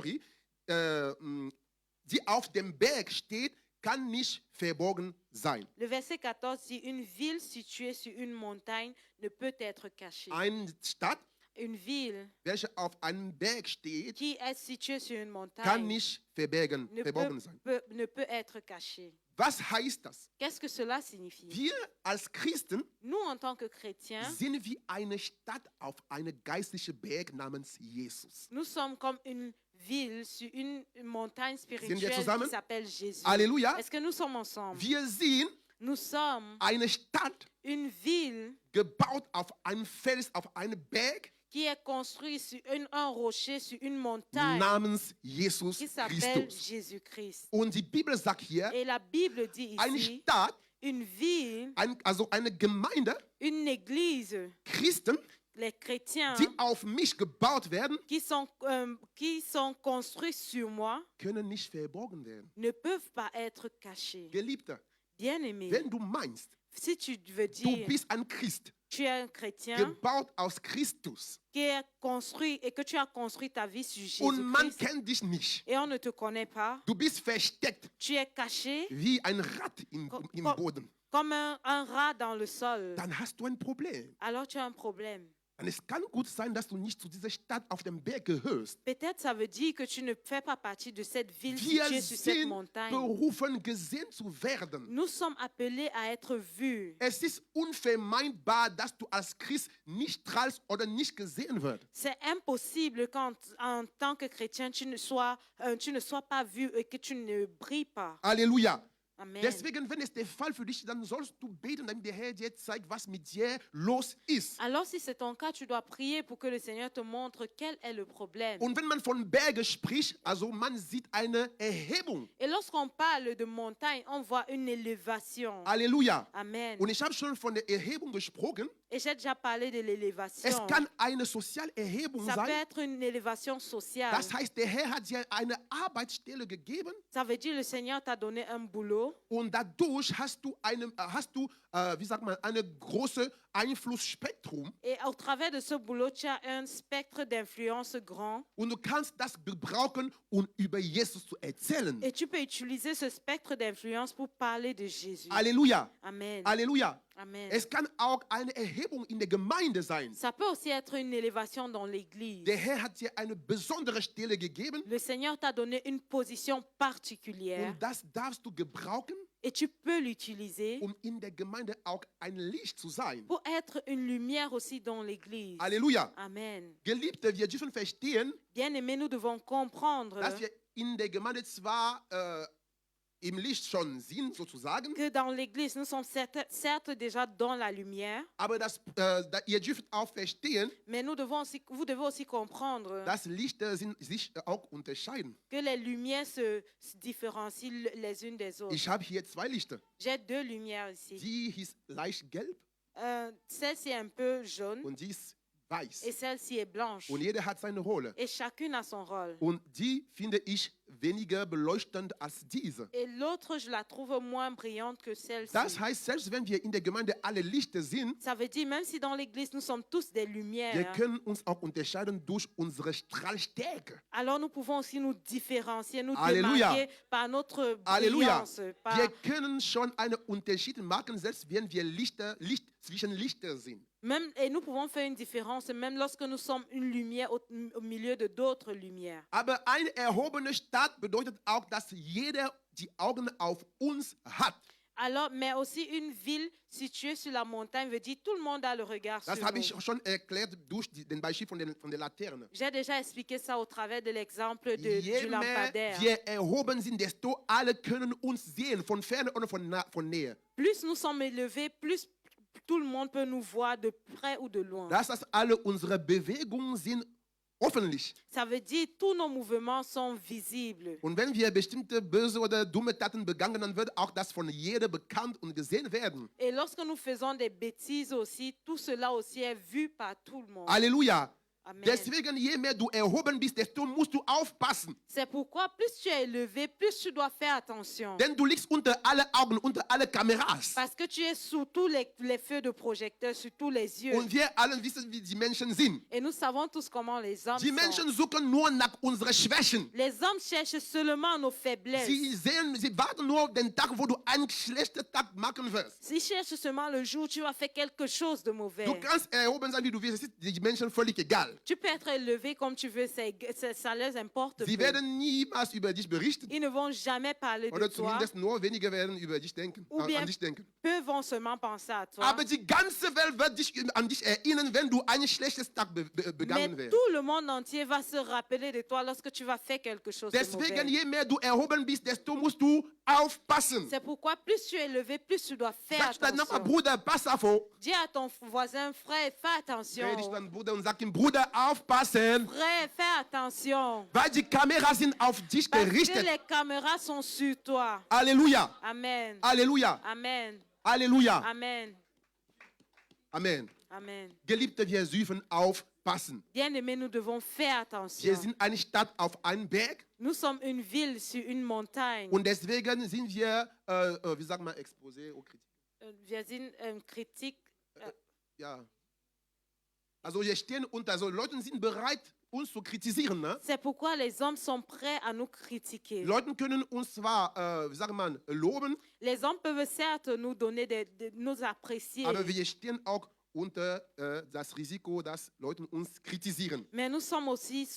die auf dem Berg steht, kann nicht verborgen sein. Le verset 14 dit, une ville située sur une montagne ne peut être cachée. Eine Stadt, Une ville welche auf einem Berg steht, qui est située sur une kann montagne nicht verborgen sein. ne peut être cachée. Was heißt das? Qu'est-ce que cela signifie? Wir als Christen Nous, en tant que chrétiens, sind wie eine Stadt auf einem geistlichen Berg namens Jesus. nous sommes comme une ville sur une montagne Sind wir spirituelle zusammen? qui s'appelle Jésus. Halleluja. Est-ce que nous sommes ensemble? Wir sind Nous sommes eine Stadt une ville gebaut auf einem Fels, auf einem Berg qui est construite sur un rocher, sur une montagne namens Jesus qui s'appelle Christus. Jésus-Christ. Und die Bibel sagt hier, Et la Bible dit eine ici, Stadt, une ville, also eine Gemeinde, une église, Christen, les chrétiens die auf mich gebaut werden, qui sont construits sur moi können nicht verborgen werden. ne peuvent pas être cachés. Geliebter, Bien-aimé, wenn du meinst, si tu veux du dire, bist ein Christ, tu es un chrétien gebaut aus Christus. qui est construit et que tu as construit ta vie sur Und man Jésus-Christ kennt dich nicht. et on ne te connaît pas, Du bist versteckt tu es caché wie ein Rad im Boden. comme un rat dans le sol, Dann hast du ein Problem. alors tu as un problème. Und es kann gut sein, dass du nicht zu dieser Stadt auf dem Berg gehörst. Peut-être ça veut dire que tu ne fais pas partie de cette ville Wir située sur cette sind montagne. berufen, gesehen zu werden. Nous sommes appelés à être vus. Es ist unvermeidbar, dass du als Christ nicht strahlst oder nicht gesehen wirst. C'est impossible qu'en en tant que chrétien, tu ne sois pas vu et que tu ne brilles pas. Halleluja. Amen. Deswegen, wenn es der Fall für dich ist, dann sollst du beten, damit der Herr dir zeigt, was mit dir los ist. Alors si c'est ton cas, tu dois prier pour que le Seigneur te montre quel est le problème. Und wenn man von Bergen spricht, also man sieht eine Erhebung. Et lorsqu'on parle de montagne, on voit une élévation. Halleluja. Amen. Und ich habe schon von der Erhebung gesprochen. Et j'ai déjà parlé de Es l'élévation. kann eine Sozialerhebung Ça peut sein. être une élévation sociale. Das heißt, der Herr hat dir eine Arbeitsstelle gegeben Ça veut dire le Seigneur t'a donné un boulot. und dadurch hast du wie sagt man, eine große Einflussspektrum Et au travers de ce boulot, tu as un spectre d'influence grand. und du kannst das gebrauchen, um über Jesus zu erzählen. Et tu peux utiliser ce spectre d'influence pour parler de Jésus. Halleluja. Amen. Halleluja. Amen. Es kann auch eine Erhebung in der Gemeinde sein. Ça peut aussi être une élévation dans l'église. Der Herr hat dir eine besondere Stelle gegeben Le Seigneur t'a donné une position particulière und das darfst du gebrauchen, et tu peux l'utiliser um in der Gemeinde auch ein Licht zu sein. pour être une lumière aussi dans l'église. Halleluja. Amen. Geliebte, wir dürfen verstehen, Bien-aimés, nous devons comprendre dass wir in der Gemeinde zwar im Licht schon sind, sozusagen, que dans l'église, nous sommes certes déjà dans la lumière, aber ihr dürft auch verstehen, mais vous devez aussi comprendre dass Lichter sich auch unterscheiden. que les lumières se différencient les unes des autres. Ich habe hier zwei Lichter. J'ai deux lumières ici. Die ist leicht gelb Celle-ci est un peu jaune und die ist et weiß. celle-ci est blanche. Und jeder hat seine Rolle. Et chacune a son rôle. Und die finde ich weniger beleuchtend als diese. Et l'autre, je la trouve moins brillante que celle-ci. Das heißt, selbst wenn wir in der Gemeinde alle Lichter sind, Ça veut dire, même si dans l'église, nous sommes tous des wir lumières, können uns auch unterscheiden durch unsere Strahlstärke. alors nous pouvons aussi nous différencier, nous Alléluia. démarquer par notre Halleluja. brillance. Par... Wir können schon einen Unterschied machen, selbst wenn wir zwischen Lichter sind. Même, et nous pouvons faire une différence, même lorsque nous sommes une lumière au milieu de d'autres lumières. Aber eine erhobene Stadt bedeutet auch, dass jeder die Augen auf uns hat. Alors, mais aussi une ville située sur la montagne veut dire tout le monde a le regard Das sur habe ich nous. schon erklärt durch den Beispiel von der Laterne. J'ai déjà expliqué ça au travers de l'exemple du Je mehr lampadaire. wir erhoben sind, desto alle können uns sehen, von ferne oder von näher. Plus nous sommes élevés, plus tout le monde peut nous voir de près ou de loin. Das heißt, alle unsere Bewegungen sind öffentlich. Ça veut dire tous nos mouvements sont visibles. Und wenn wir bestimmte böse oder dumme Taten begangen, dann wird auch das von jedem bekannt und gesehen werden. Et lorsque nous faisons des bêtises aussi, tout cela aussi est vu par tout le monde. Halleluja. Amen. Deswegen, je mehr du erhoben bist, desto musst du aufpassen. C'est pourquoi plus tu es élevé, plus tu dois faire attention. Denn du liegst unter alle Augen, unter alle Kameras. Parce que tu es sous tous les feux de projecteur, sur tous les yeux. Und wir alle wissen, wie die Menschen sind. Et nous savons tous comment les hommes Die sont. Menschen suchen nur nach unseren Schwächen. Les hommes cherchent seulement nos faiblesses. Sie warten nur auf den Tag, wo du einen schlechten Tag machen wirst. Ils cherchent seulement le jour où tu vas faire quelque chose de mauvais. Du kannst erhoben sein, wie du willst. Es ist die Menschen völlig egal. Tu peux être élevé comme tu veux, ça leur importe Sie peu. werden niemals über dich berichten. Ils ne vont jamais parler de Oder toi. zumindest nur wenige werden über dich denken, Ou bien an dich denken. peu vont seulement penser à toi. Aber die ganze Welt wird an dich erinnern, wenn du ein schlechtes Tag begangen Mais wärst. tout le monde entier va se rappeler de toi lorsque tu vas faire quelque chose de Deswegen, mauvais. je mehr du erhoben bist, desto musst du aufpassen. C'est pourquoi plus tu es élevé, plus tu dois faire Sag deinem Nachbar, attention. Bruder, pass auf. Dis à ton voisin, frère, fais attention. Dreh dich deinen Bruder und sag ihm, Bruder, aufpassen. Frère, fais attention. Weil die Kameras sind auf dich Parce que gerichtet. les caméras sont sur toi. Halleluja. Amen. Halleluja. Amen. Halleluja. Amen. Amen. Amen. Geliebte, wir dürfen aufpassen. Bien-aimés, nous devons faire Wir attention. sind eine Stadt auf einem Berg Nous sommes une ville sur une montagne. und deswegen sind wir, wie sagt man, exposé aux Critiken. Wir sind Kritik. ja. Also wir stehen unter, also Leute sind bereit, uns zu kritisieren. Ne? C'est pourquoi les hommes sont prêts à nous critiquer. Leute können uns zwar, wie sagt man, loben, Les hommes peuvent certes nous donner nous apprécier, aber wir stehen auch unter das Risiko, dass Leute uns kritisieren. mais nous sommes aussi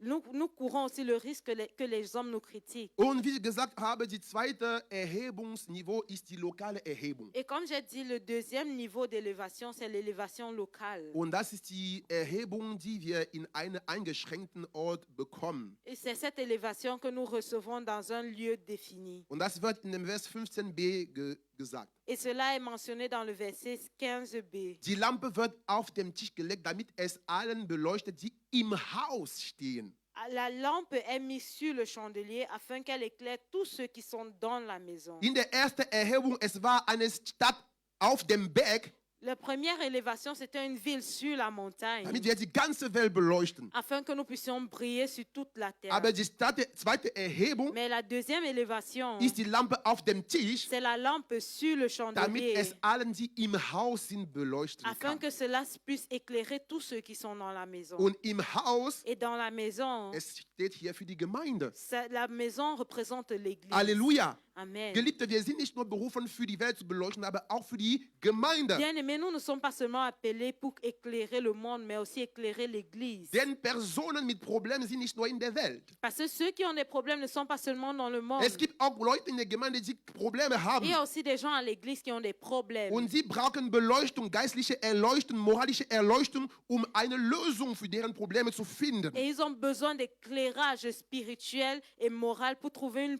nous courons aussi le risque que les hommes nous critiquent. Und wie ich gesagt habe, die zweite Erhebungsniveau ist die lokale Erhebung. Et comme j'ai dit, le deuxième niveau d'élévation, c'est l'élévation locale. Und das ist die Erhebung, die wir in einem eingeschränkten Ort bekommen. Et c'est cette élévation que nous recevons dans un lieu défini. Und das wird in dem Vers 15b gesagt. Et cela est mentionné dans le verset 15b. Die Lampe wird auf den Tisch gelegt, damit es allen beleuchtet, die im Haus stehen. La lampe est mise sur le chandelier afin qu'elle éclaire tous ceux qui sont dans la maison. In der ersten Erhebung, es war eine Stadt auf dem Berg, La première élévation, c'était une ville sur la montagne, damit wir die ganze Welt beleuchten. afin que nous puissions briller sur toute la terre. Aber die zweite Erhebung Mais la deuxième élévation, ist die Lampe auf dem Tisch, c'est la lampe sur le damit chandelier, es allen, die im Haus sind, beleuchten afin kann. que cela puisse éclairer tous ceux qui sont dans la maison. Und im Haus, Et dans la maison, es steht hier für die Gemeinde. la maison représente l'Église. Halleluja. Amen. Geliebte, wir sind nicht nur berufen, für die Welt zu beleuchten, aber auch für die Gemeinde. Bien-aimés, nous ne sommes pas seulement appelés pour éclairer le monde, mais aussi éclairer l'Église. Denn Personen mit Problemen sind nicht nur in der Welt. Parce que ceux qui ont des problèmes ne sont pas seulement dans le monde. Es gibt auch Leute in der Gemeinde, die Probleme Il haben. y a aussi des gens à l'Église qui ont des problèmes. Und sie brauchen Beleuchtung, geistliche Erleuchtung, moralische Erleuchtung, um eine Lösung für deren Probleme zu finden. Et ils ont besoin d'éclairage spirituel et moral pour trouver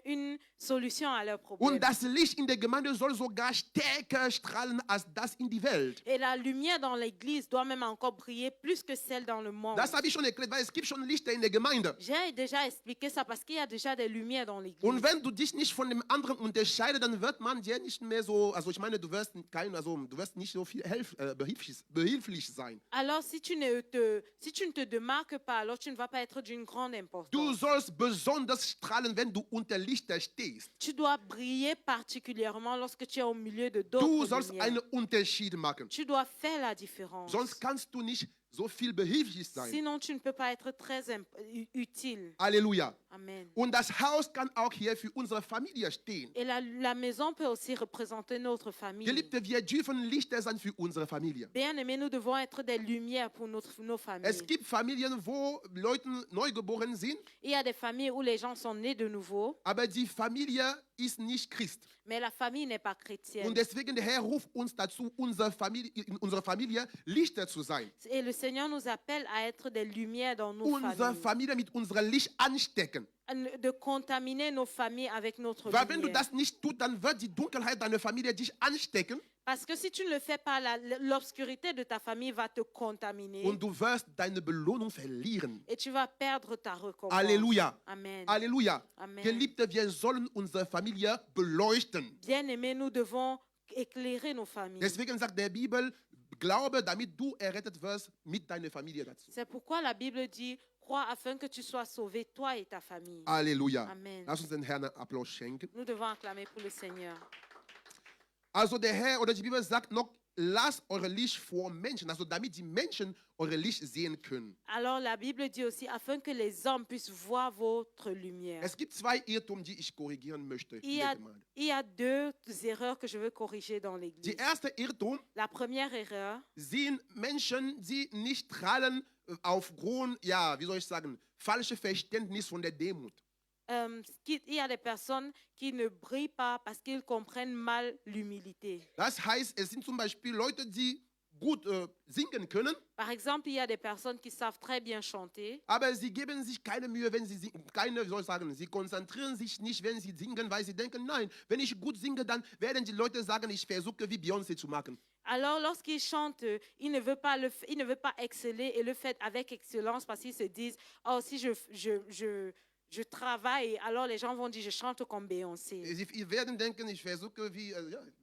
une solution à leurs problèmes. Und das Licht in der Gemeinde soll sogar stärker strahlen als das in die Welt. Et la lumière dans l'Église doit même encore briller plus que celle dans le monde. Das habe ich schon erklärt, weil es gibt schon Lichter in der Gemeinde. J'ai déjà expliqué ça parce qu'il y a déjà des lumières dans l'Église. Und wenn du dich nicht von dem anderen unterscheidest, dann wird man dir nicht mehr so, also ich meine, du wirst nicht so viel behilflich sein. Alors si tu ne te démarques pas, alors tu ne vas pas être d'une grande Du importance. sollst besonders strahlen, wenn du unter Lichter stehst. Tu dois briller particulièrement lorsque tu es au milieu de Du d'autres sollst lumières. einen Unterschied machen. Tu dois faire la différence. Sonst kannst du nicht so viel behilflich sein. Sinon, tu ne peux pas être très utile. Halleluja. Amen. Und das Haus kann auch hier für unsere Familie stehen. Et la maison peut aussi représenter notre famille. Geliebte, wir dürfen Lichter sein für unsere Familie. Bien aimés, nous devons être des lumières pour nos familles. Es gibt Familien, wo Leute neugeboren sind, Il y a des familles où les gens sont nés de nouveau, aber die Familie ist nicht Christ. mais la famille n'est pas chrétienne. Und deswegen der Herr ruft uns dazu, in unserer Familie Lichter zu sein. Et le Seigneur nous appelle à être des lumières dans nos Unsere familles. Familie mit unserem Licht anstecken. De contaminer nos familles avec notre Weil wenn du lumière. das nicht tust, dann wird die Dunkelheit deiner Familie dich anstecken Parce que si tu ne le fais pas, l'obscurité de ta famille va te contaminer und du wirst deine Belohnung verlieren. et tu vas perdre ta récompense. Halleluja. Amen. Halleluja. Amen. Geliebte, wir sollen unsere Familie beleuchten. Bien-aimés, nous devons éclairer nos familles. Deswegen sagt der Bibel, glaube, damit du errettet wirst, mit deiner Familie dazu. C'est pourquoi la Bible dit, crois afin que tu sois sauvé, toi et ta famille. Halleluja. Amen. Lass uns den Herrn einen Applaus schenken. Nous devons acclamer pour le Seigneur. Also der Herr oder die Bibel sagt noch, lasst eure Licht vor Menschen, also damit die Menschen eure Licht sehen können. Alors la Bible dit aussi, afin que les hommes puissent voir votre lumière. Es gibt zwei Irrtümer, die ich korrigieren möchte. Il y a deux erreurs que je veux corriger dans l'Église. Die erste Irrtum La première erreur, sind Menschen, die nicht strahlen aufgrund, ja, wie soll ich sagen, falsches Verständnis von der Demut. il y a des personnes qui ne brillent pas parce qu'ils comprennent mal l'humilité. Das heißt, es sind zum Beispiel Leute, die gut singen können, Par exemple, il y a des personnes qui savent très bien chanter, aber sie geben sich keine Mühe, wenn sie singen, wie soll ich sagen, sie konzentrieren sich nicht, wenn sie singen, weil sie denken, nein, wenn ich gut singe, dann werden die Leute sagen, ich versuche wie Beyoncé zu machen. alors lorsqu'ils chantent, ils ne veulent pas exceller et le fait avec excellence parce qu'ils se disent, oh, si je travaille, alors les gens vont dire, je chante comme Beyoncé. Sie werden denken, ich versuche wie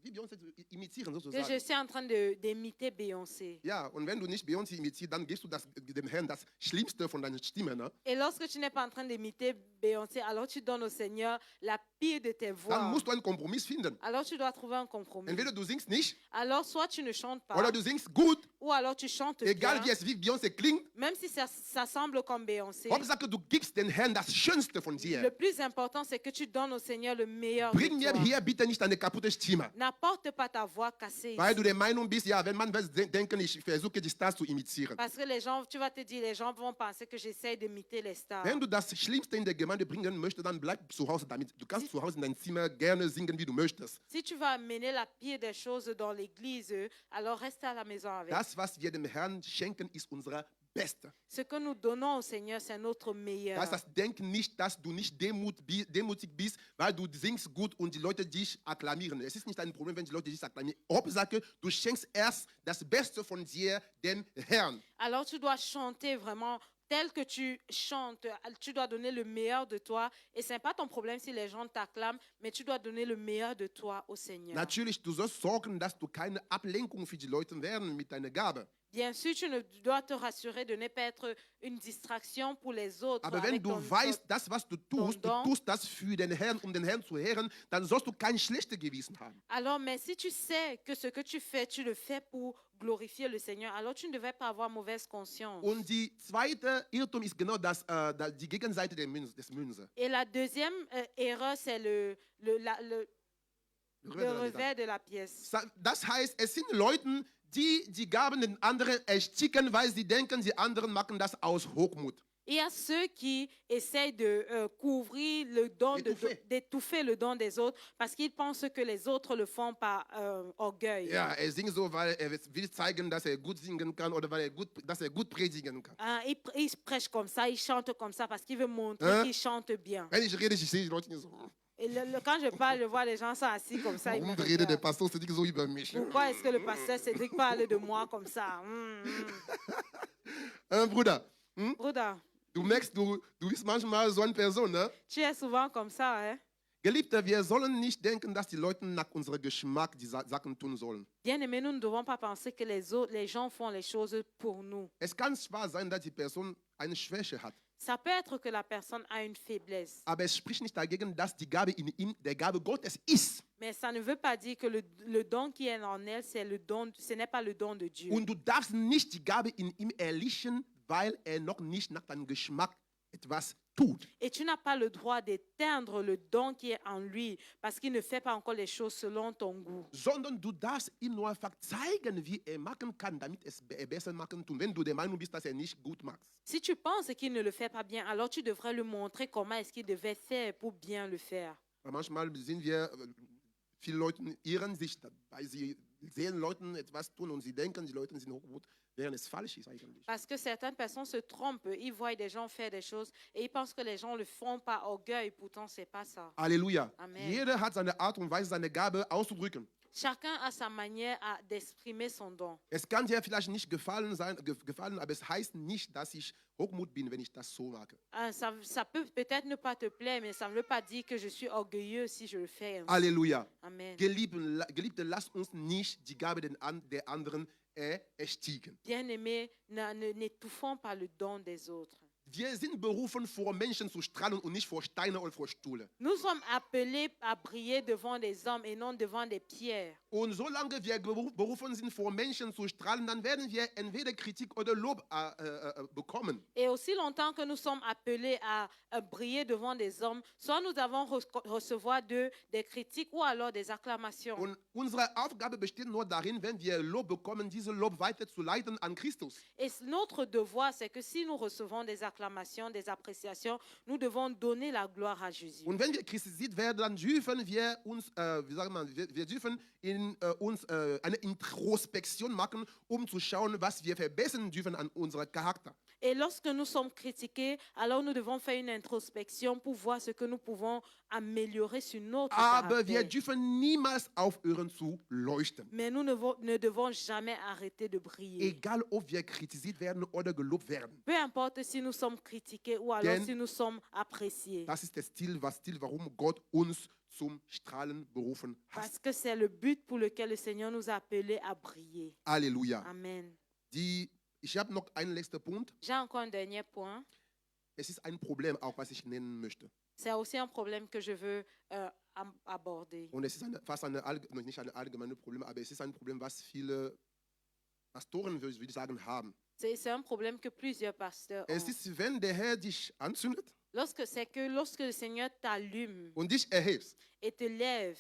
Beyoncé zu imitieren Que je sozusagen. suis en train d'imiter Beyoncé. Ja, und wenn du nicht Beyoncé imitierst, dann gibst du dem Herrn das Schlimmste von deiner Stimme. Ne? Et lorsque tu n'es pas en train d'imiter Beyoncé, alors tu donnes au Seigneur la pire de tes Dann voix. musst du einen Kompromiss finden. Alors tu dois trouver un compromis. Entweder du singst nicht Alors soit tu ne chantes pas, oder du singst gut, ou alors tu chantes egal bien, wie es wie Beyoncé klingt. même si ça semble comme Beyoncé. Hauptsache, du gibst den Herrn das Schönste von Le dir. plus important, c'est que tu donnes au Seigneur le meilleur de Bring mir toi. hier bitte nicht eine kaputte Stimme. N'apporte pas ta voix cassée Weil ici. du der Meinung bist, ja, wenn man was denken, ich versuche die Stars zu imitieren. Parce que les gens, tu vas te dire, les gens vont penser que j'essaie d'imiter les stars. Wenn du das Schlimmste in der Gemeinde bringen möchtest, dann bleib zu Hause damit. Du kannst zu Hause in deinem Zimmer gerne singen, wie du möchtest. Si tu vas amener la pire des choses dans l'église, alors reste à la maison avec. Das, was wir dem Herrn schenken, ist unser Beste. Ce que nous donnons au Seigneur, c'est notre meilleur. Das heißt, denk nicht, dass du nicht demutig bist, weil du singst gut und die Leute dich akklamieren. Es ist nicht ein Problem, wenn die Leute dich akklamieren. Hauptsache, du schenkst erst das Beste von dir dem Herrn. Alors tu dois chanter vraiment tel que tu chantes. Tu dois donner le meilleur de toi. Et ce n'est pas ton problème si les gens t'acclament, mais tu dois donner le meilleur de toi au Seigneur. Natürlich, du sollst sorgen, dass du keine Ablenkung für die Leute werden mit deiner Gabe. Bien sûr, tu dois te rassurer de ne pas être une distraction pour les autres. Aber wenn avec du ton- weißt, das, was du tust, du Don. tust das für den Herrn, um den Herrn zu ehren, dann sollst du kein schlechtes Gewissen haben. Alors, mais si tu sais que ce que tu fais, tu le fais pour glorifier le Seigneur, alors tu ne devrais pas avoir mauvaise conscience. Und die zweite Irrtum ist genau das, die Gegenseite des Münze. Et la deuxième erreur, c'est le revers de la pièce. Das heißt, es sind Leute, die die Gaben den anderen ersticken, weil sie denken, die anderen machen das aus Hochmut. Il y a ceux qui essayent de couvrir le don, d'étouffer le don des autres parce qu'ils pensent que les autres le font par orgueil. Ja, er singt so, weil er will zeigen, dass er gut singen kann oder weil dass er gut predigen kann. Il prêche comme ça, il chante comme ça parce qu'il veut montrer qu'il chante bien. Wenn ich rede, ich sehe die Leute so. Et quand je parle, je vois les gens sont assis comme ça. Ils me Warum redet der regardent. Pastor Cédric so über mich? Pourquoi est-ce que le pasteur Cédric parle de moi comme ça? Bruder, Bruder, du merkst, du bist manchmal so eine Person, ne? tu es souvent comme ça, hein? Geliebter, wir sollen nicht denken, dass die Leute nach unserem Geschmack die Sachen tun sollen. Bien-aimés, nous ne devons pas penser que les gens font les choses pour nous. Es kann zwar sein, dass die Person eine Schwäche hat, Ça peut être que la personne a une faiblesse, aber es spricht nicht dagegen, dass die Gabe in ihm der Gabe Gottes ist. mais ça ne veut pas dire que le don qui est en elle, ce n'est pas le don de Dieu. Und du darfst nicht die Gabe in ihm erlichen, weil er noch nicht nach deinem Geschmack etwas tut. Et tu n'as pas le droit d'éteindre le don qui est en lui parce qu'il ne fait pas encore les choses selon ton goût. Sondern du darfst ihm nur einfach zeigen, wie er machen kann, damit er besser machen kann, wenn du der Meinung bist, dass er nicht gut macht. Si tu penses qu'il ne le fait pas bien, alors tu devrais lui montrer comment est-ce qu'il devait faire pour bien le faire. Weil manchmal sind wir, viele Leute irren sich dabei, sie sehen Leuten etwas tun und sie denken, die Leute sind hochgut, während es falsch ist eigentlich. Parce que certaines personnes se trompent, ils voient des gens faire des choses et ils pensent que les gens le font par orgueil, pourtant c'est pas ça. Halleluja. Amen. Jeder hat seine Art und Weise, seine Gabe auszudrücken. Chacun a sa manière d'exprimer son don. Es kann dir vielleicht nicht gefallen, aber es heißt nicht, dass ich Hochmut bin, wenn ich das so mache. Ça peut peut-être ne pas te plaire, mais ça ne veut pas dire que je suis orgueilleux si je le fais ainsi. Halleluja. Amen. Geliebte, lasst uns nicht die Gabe der anderen ersticken. Bien-aimés, n'étouffons pas le don des autres. Wir sind berufen, vor Menschen zu strahlen und nicht vor Steinen oder vor Stühlen. Nous sommes appelés à briller devant des hommes et non devant des pierres. Und solange wir berufen sind, vor Menschen zu strahlen, dann werden wir entweder Kritik oder Lob bekommen. Et aussi longtemps que nous sommes appelés à briller devant des hommes, soit nous allons recevoir des critiques ou alors des acclamations. Und unsere Aufgabe besteht nur darin, wenn wir Lob bekommen, diese Lob weiterzuleiten an Christus. Et notre devoir, c'est que si nous recevons des acclamations, des appréciations, nous devons donner la gloire à Jésus. Und wenn wir kritisiert werden, dann dürfen wir uns, wir dürfen uns eine Introspektion machen, um zu schauen, was wir verbessern dürfen an unserem Charakter. Et lorsque nous sommes critiqués, alors nous devons faire une introspection pour voir ce que nous pouvons améliorer sur notre Aber wir caractère. dürfen niemals aufhören zu leuchten. Mais nous ne devons jamais arrêter de briller. Egal, ob wir kritisiert werden oder gelobt werden. Peu importe si nous sommes critiqués ou alors Denn si nous sommes appréciés. Das ist das Ziel, warum Gott uns zum Strahlen berufen hat. Parce que c'est le but pour lequel le Seigneur nous a appelés à briller. Halleluja. Amen. Ich habe noch einen letzten Punkt. J'ai encore un dernier point. Es ist ein Problem, auch was ich nennen möchte. C'est aussi un problème que je veux aborder. Und es ist nicht ein allgemeines Problem, aber es ist ein Problem, was viele Pastoren, würde ich sagen, haben. C'est un problème que plusieurs pasteurs Es ont. ist, wenn der Herr dich anzündet Lorsque le Seigneur t'allume und dich erhebst, et te lève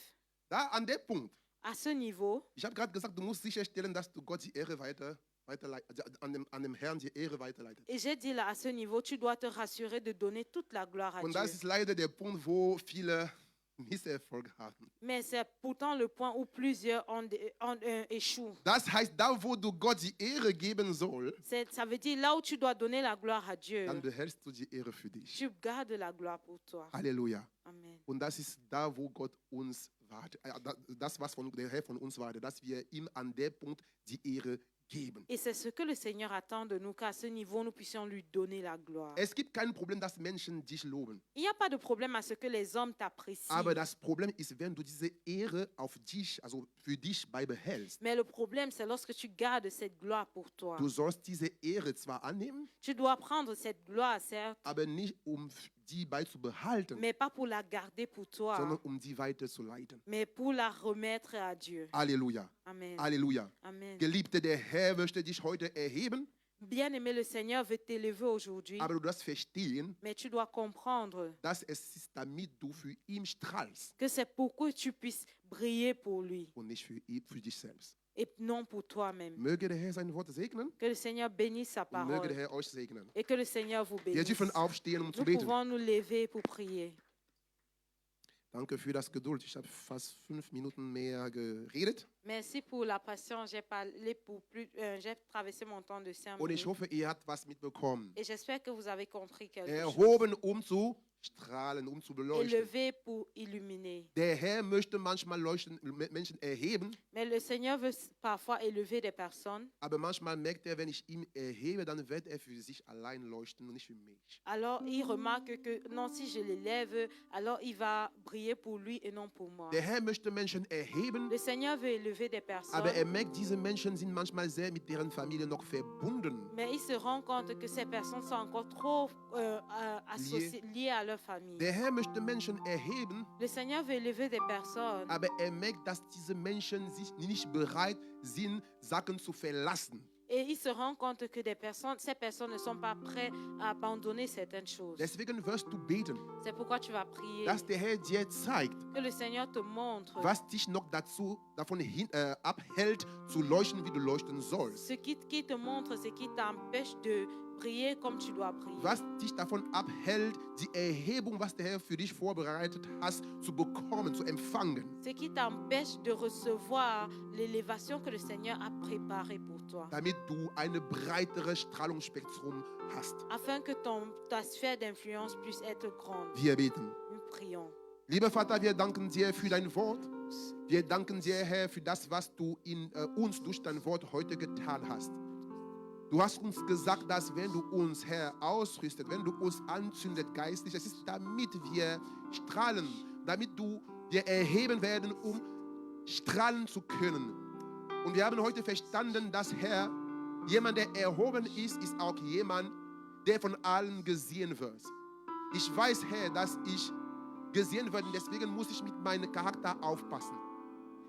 da an dem Punkt, à ce niveau, ich habe gerade gesagt, du musst sicherstellen, dass du Gott die Ehre an dem Herrn die Ehre weiterleitet. et j'ai dit là, à ce niveau, tu dois te rassurer de donner toute la gloire à Und Dieu. das ist leider der Punkt, wo viele Misserfolg haben. Mais c'est pourtant le point où plusieurs échouent. Das heißt, da wo du Gott die Ehre geben soll, Ça veut dire là où tu dois donner la gloire à Dieu, dann behältst du die Ehre für dich. tu gardes la gloire pour toi. Halleluja. Amen. Und das ist da, wo Gott uns wartet. Das, was der Herr von uns wartet, dass wir ihm an dem Punkt die Ehre geben. Et c'est ce que le Seigneur attend de nous, qu'à ce niveau, nous puissions lui donner la gloire. Es gibt kein Problem, dass Menschen dich loben. Il n'y a pas de problème à ce que les hommes t'apprécient. Aber das Problem ist, wenn du diese Ehre auf dich, also für dich beibehältst. Mais le problème, c'est lorsque tu gardes cette gloire pour toi. Du sollst diese Ehre zwar annehmen, Tu dois prendre cette gloire, certes, aber nicht die beizubehalten, mais pas pour la garder pour toi, sondern die weiterzuleiten. mais pour la remettre à Dieu. Halleluja. Amen. Halleluja. Amen. Geliebte, der Herr möchte dich heute erheben, Bien-aimé, le Seigneur veut t'élever aujourd'hui, aber du darfst verstehen, mais tu dois comprendre dass es ist, damit du für ihn strahlst que c'est pour que tu puisses briller pour lui und nicht für dich selbst. et non pour toi-même. Möge der Herr sein Wort segnen Que le Seigneur bénisse sa und möge der parole Herr euch segnen. et que le Seigneur vous Wir bénisse. dürfen aufstehen, um zu Nous beten. pouvons nous lever pour prier. Danke für das Geduld. Ich habe fast 5 Minuten mehr geredet Merci pour la patience. J'ai traversé mon temps de 5 und ich minutes. hoffe, ihr habt was mitbekommen. Et j'espère que vous avez compris quelque chose. Erhoben, zu strahlen, zu beleuchten. Élevé pour illuminer. Der Herr möchte manchmal Menschen erheben, Mais le Seigneur veut parfois élever des personnes. aber manchmal merkt er, wenn ich ihn erhebe, dann wird er für sich allein leuchten und nicht für mich. Alors il remarque que non, si je l'élève, alors il va briller pour lui et non pour moi. Der Herr möchte Menschen erheben, Le Seigneur veut élever des personnes. aber er merkt, diese Menschen sind manchmal sehr mit deren Familie noch verbunden. Mais il se rend compte que ces personnes sont encore trop liées à leur famille. Der Herr möchte Menschen erheben, Le Seigneur veut élever des personnes. aber er merkt, dass diese Menschen sich nicht bereit sind, Sachen zu verlassen. Et il se rend compte que ces personnes ne sont pas prêtes à abandonner certaines choses. Deswegen wirst du beten, C'est pourquoi tu vas prier. dass der Herr dir zeigt, Que le Seigneur te montre was dich noch davon abhält, zu leuchten, wie du leuchten sollst. ce qui te montre, ce qui t'empêche de prier comme tu dois prier. Was dich davon abhält, die Erhebung, was der Herr für dich vorbereitet hast, zu bekommen, zu empfangen. Ce qui t'empêche de recevoir l'élévation que le Seigneur a préparée pour toi. Damit du ein breiteres Strahlungsspektrum hast. Afin que ta sphère d'influence puisse être grande. Wir beten. Nous prions. Lieber Vater, wir danken dir für dein Wort. Wir danken dir, Herr, für das, was du in uns durch dein Wort heute getan hast. Du hast uns gesagt, dass wenn du uns, Herr, ausrüstet, wenn du uns anzündet geistlich, es ist, damit wir strahlen, damit wir erheben werden, um strahlen zu können. Und wir haben heute verstanden, dass, Herr, jemand, der erhoben ist auch jemand, der von allen gesehen wird. Ich weiß, Herr, dass ich gesehen werde, deswegen muss ich mit meinem Charakter aufpassen.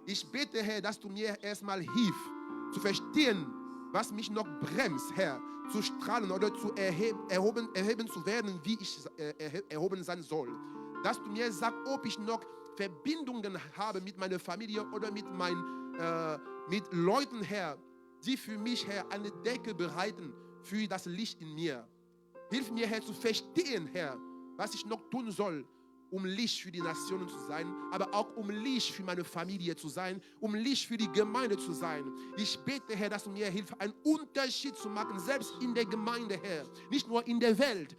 Ich bete, Herr, dass du mir erstmal hilfst, zu verstehen, was mich noch bremst, Herr, zu strahlen oder zu erheben zu werden, wie ich erhoben sein soll. Dass du mir sagst, ob ich noch Verbindungen habe mit meiner Familie oder mit Leuten, Herr, die für mich, Herr, eine Decke bereiten für das Licht in mir. Hilf mir, Herr, zu verstehen, Herr, was ich noch tun soll, um Licht für die Nationen zu sein, aber auch um Licht für meine Familie zu sein, um Licht für die Gemeinde zu sein. Ich bete, Herr, dass du mir hilfst, einen Unterschied zu machen, selbst in der Gemeinde, Herr, nicht nur in der Welt.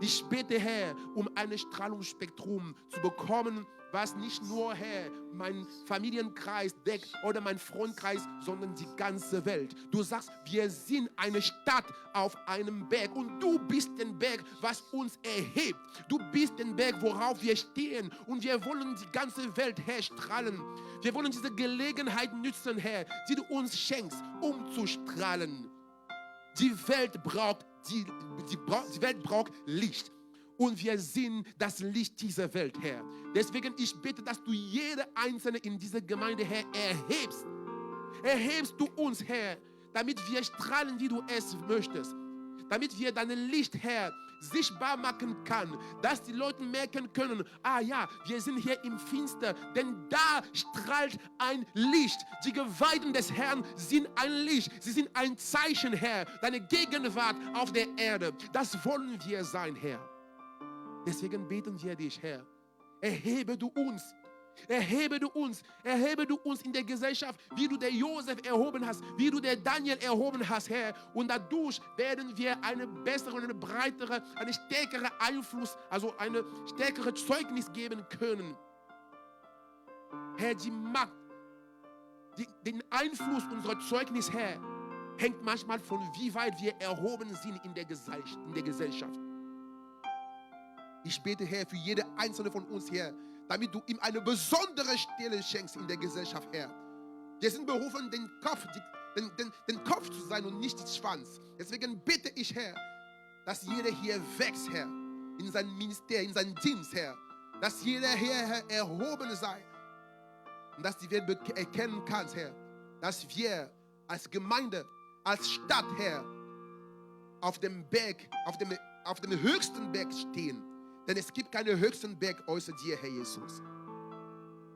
Ich bete, Herr, um ein Strahlungsspektrum zu bekommen, was nicht nur, Herr, mein Familienkreis deckt oder mein Freundkreis, sondern die ganze Welt. Du sagst, wir sind eine Stadt auf einem Berg und du bist der Berg, was uns erhebt. Du bist der Berg, worauf wir stehen und wir wollen die ganze Welt, Herr, strahlen. Wir wollen diese Gelegenheit nutzen, Herr, die du uns schenkst, um zu strahlen. Die Welt braucht Licht. Und wir sind das Licht dieser Welt, Herr. Deswegen, ich bitte, dass du jede Einzelne in dieser Gemeinde, Herr, erhebst. Erhebst du uns, Herr, damit wir strahlen, wie du es möchtest. Damit wir dein Licht, Herr, sichtbar machen kann. Dass die Leute merken können, ah ja, wir sind hier im Finster, denn da strahlt ein Licht. Die Geweihten des Herrn sind ein Licht. Sie sind ein Zeichen, Herr, deine Gegenwart auf der Erde. Das wollen wir sein, Herr. Deswegen beten wir dich, Herr. Erhebe du uns. Erhebe du uns. Erhebe du uns in der Gesellschaft, wie du der Josef erhoben hast, wie du der Daniel erhoben hast, Herr. Und dadurch werden wir eine bessere und eine breitere, eine stärkere Einfluss, also eine stärkere Zeugnis geben können. Herr, die Macht, den Einfluss unserer Zeugnis, Herr, hängt manchmal von wie weit wir erhoben sind in der Gesellschaft. Ich bete, Herr, für jede einzelne von uns, Herr, damit du ihm eine besondere Stelle schenkst in der Gesellschaft, Herr. Wir sind berufen, den Kopf zu sein und nicht den Schwanz. Deswegen bitte ich, Herr, dass jeder hier wächst, Herr, in seinem Ministerium, in seinem Dienst, Herr. Dass jeder hier, Herr, erhoben sei. Und dass die Welt erkennen kann, Herr, dass wir als Gemeinde, als Stadt, Herr, auf dem Berg, auf dem höchsten Berg stehen. Denn es gibt keinen höchsten Berg außer dir, Herr Jesus.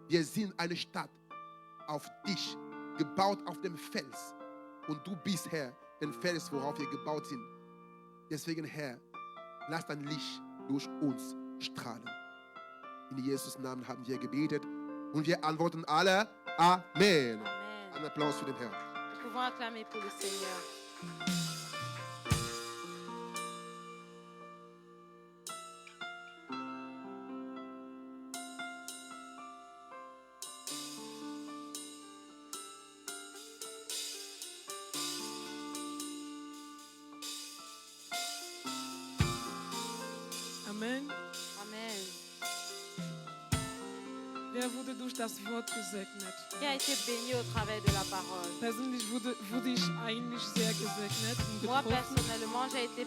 Wir sind eine Stadt auf dich, gebaut auf dem Fels. Und du bist, Herr, der Fels, worauf wir gebaut sind. Deswegen, Herr, lass dein Licht durch uns strahlen. In Jesus' Namen haben wir gebetet. Und wir antworten alle Amen. Amen. Ein Applaus für den Herrn. Nous pouvons acclamer pour le Seigneur. Amen. Amen. Wer wurde durch das Wort gesegnet? Qui a été béni au travers de la parole? Persönlich wurde ich eigentlich sehr gesegnet und Moi, getroffen. personnellement, j'ai été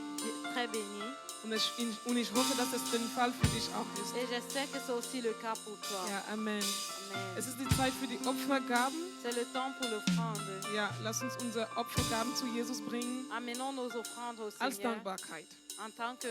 très bénie. Und ich hoffe, dass es den Fall für dich auch ist. Et j'espère que c'est aussi le cas pour toi. Ja, Amen. Amen. Es ist die Zeit für die Opfergaben. C'est le temps pour l'offrande. Ja, lass uns unsere Opfergaben zu Jesus bringen Amenons nos offrandes au als Seigneur Dankbarkeit. en tant que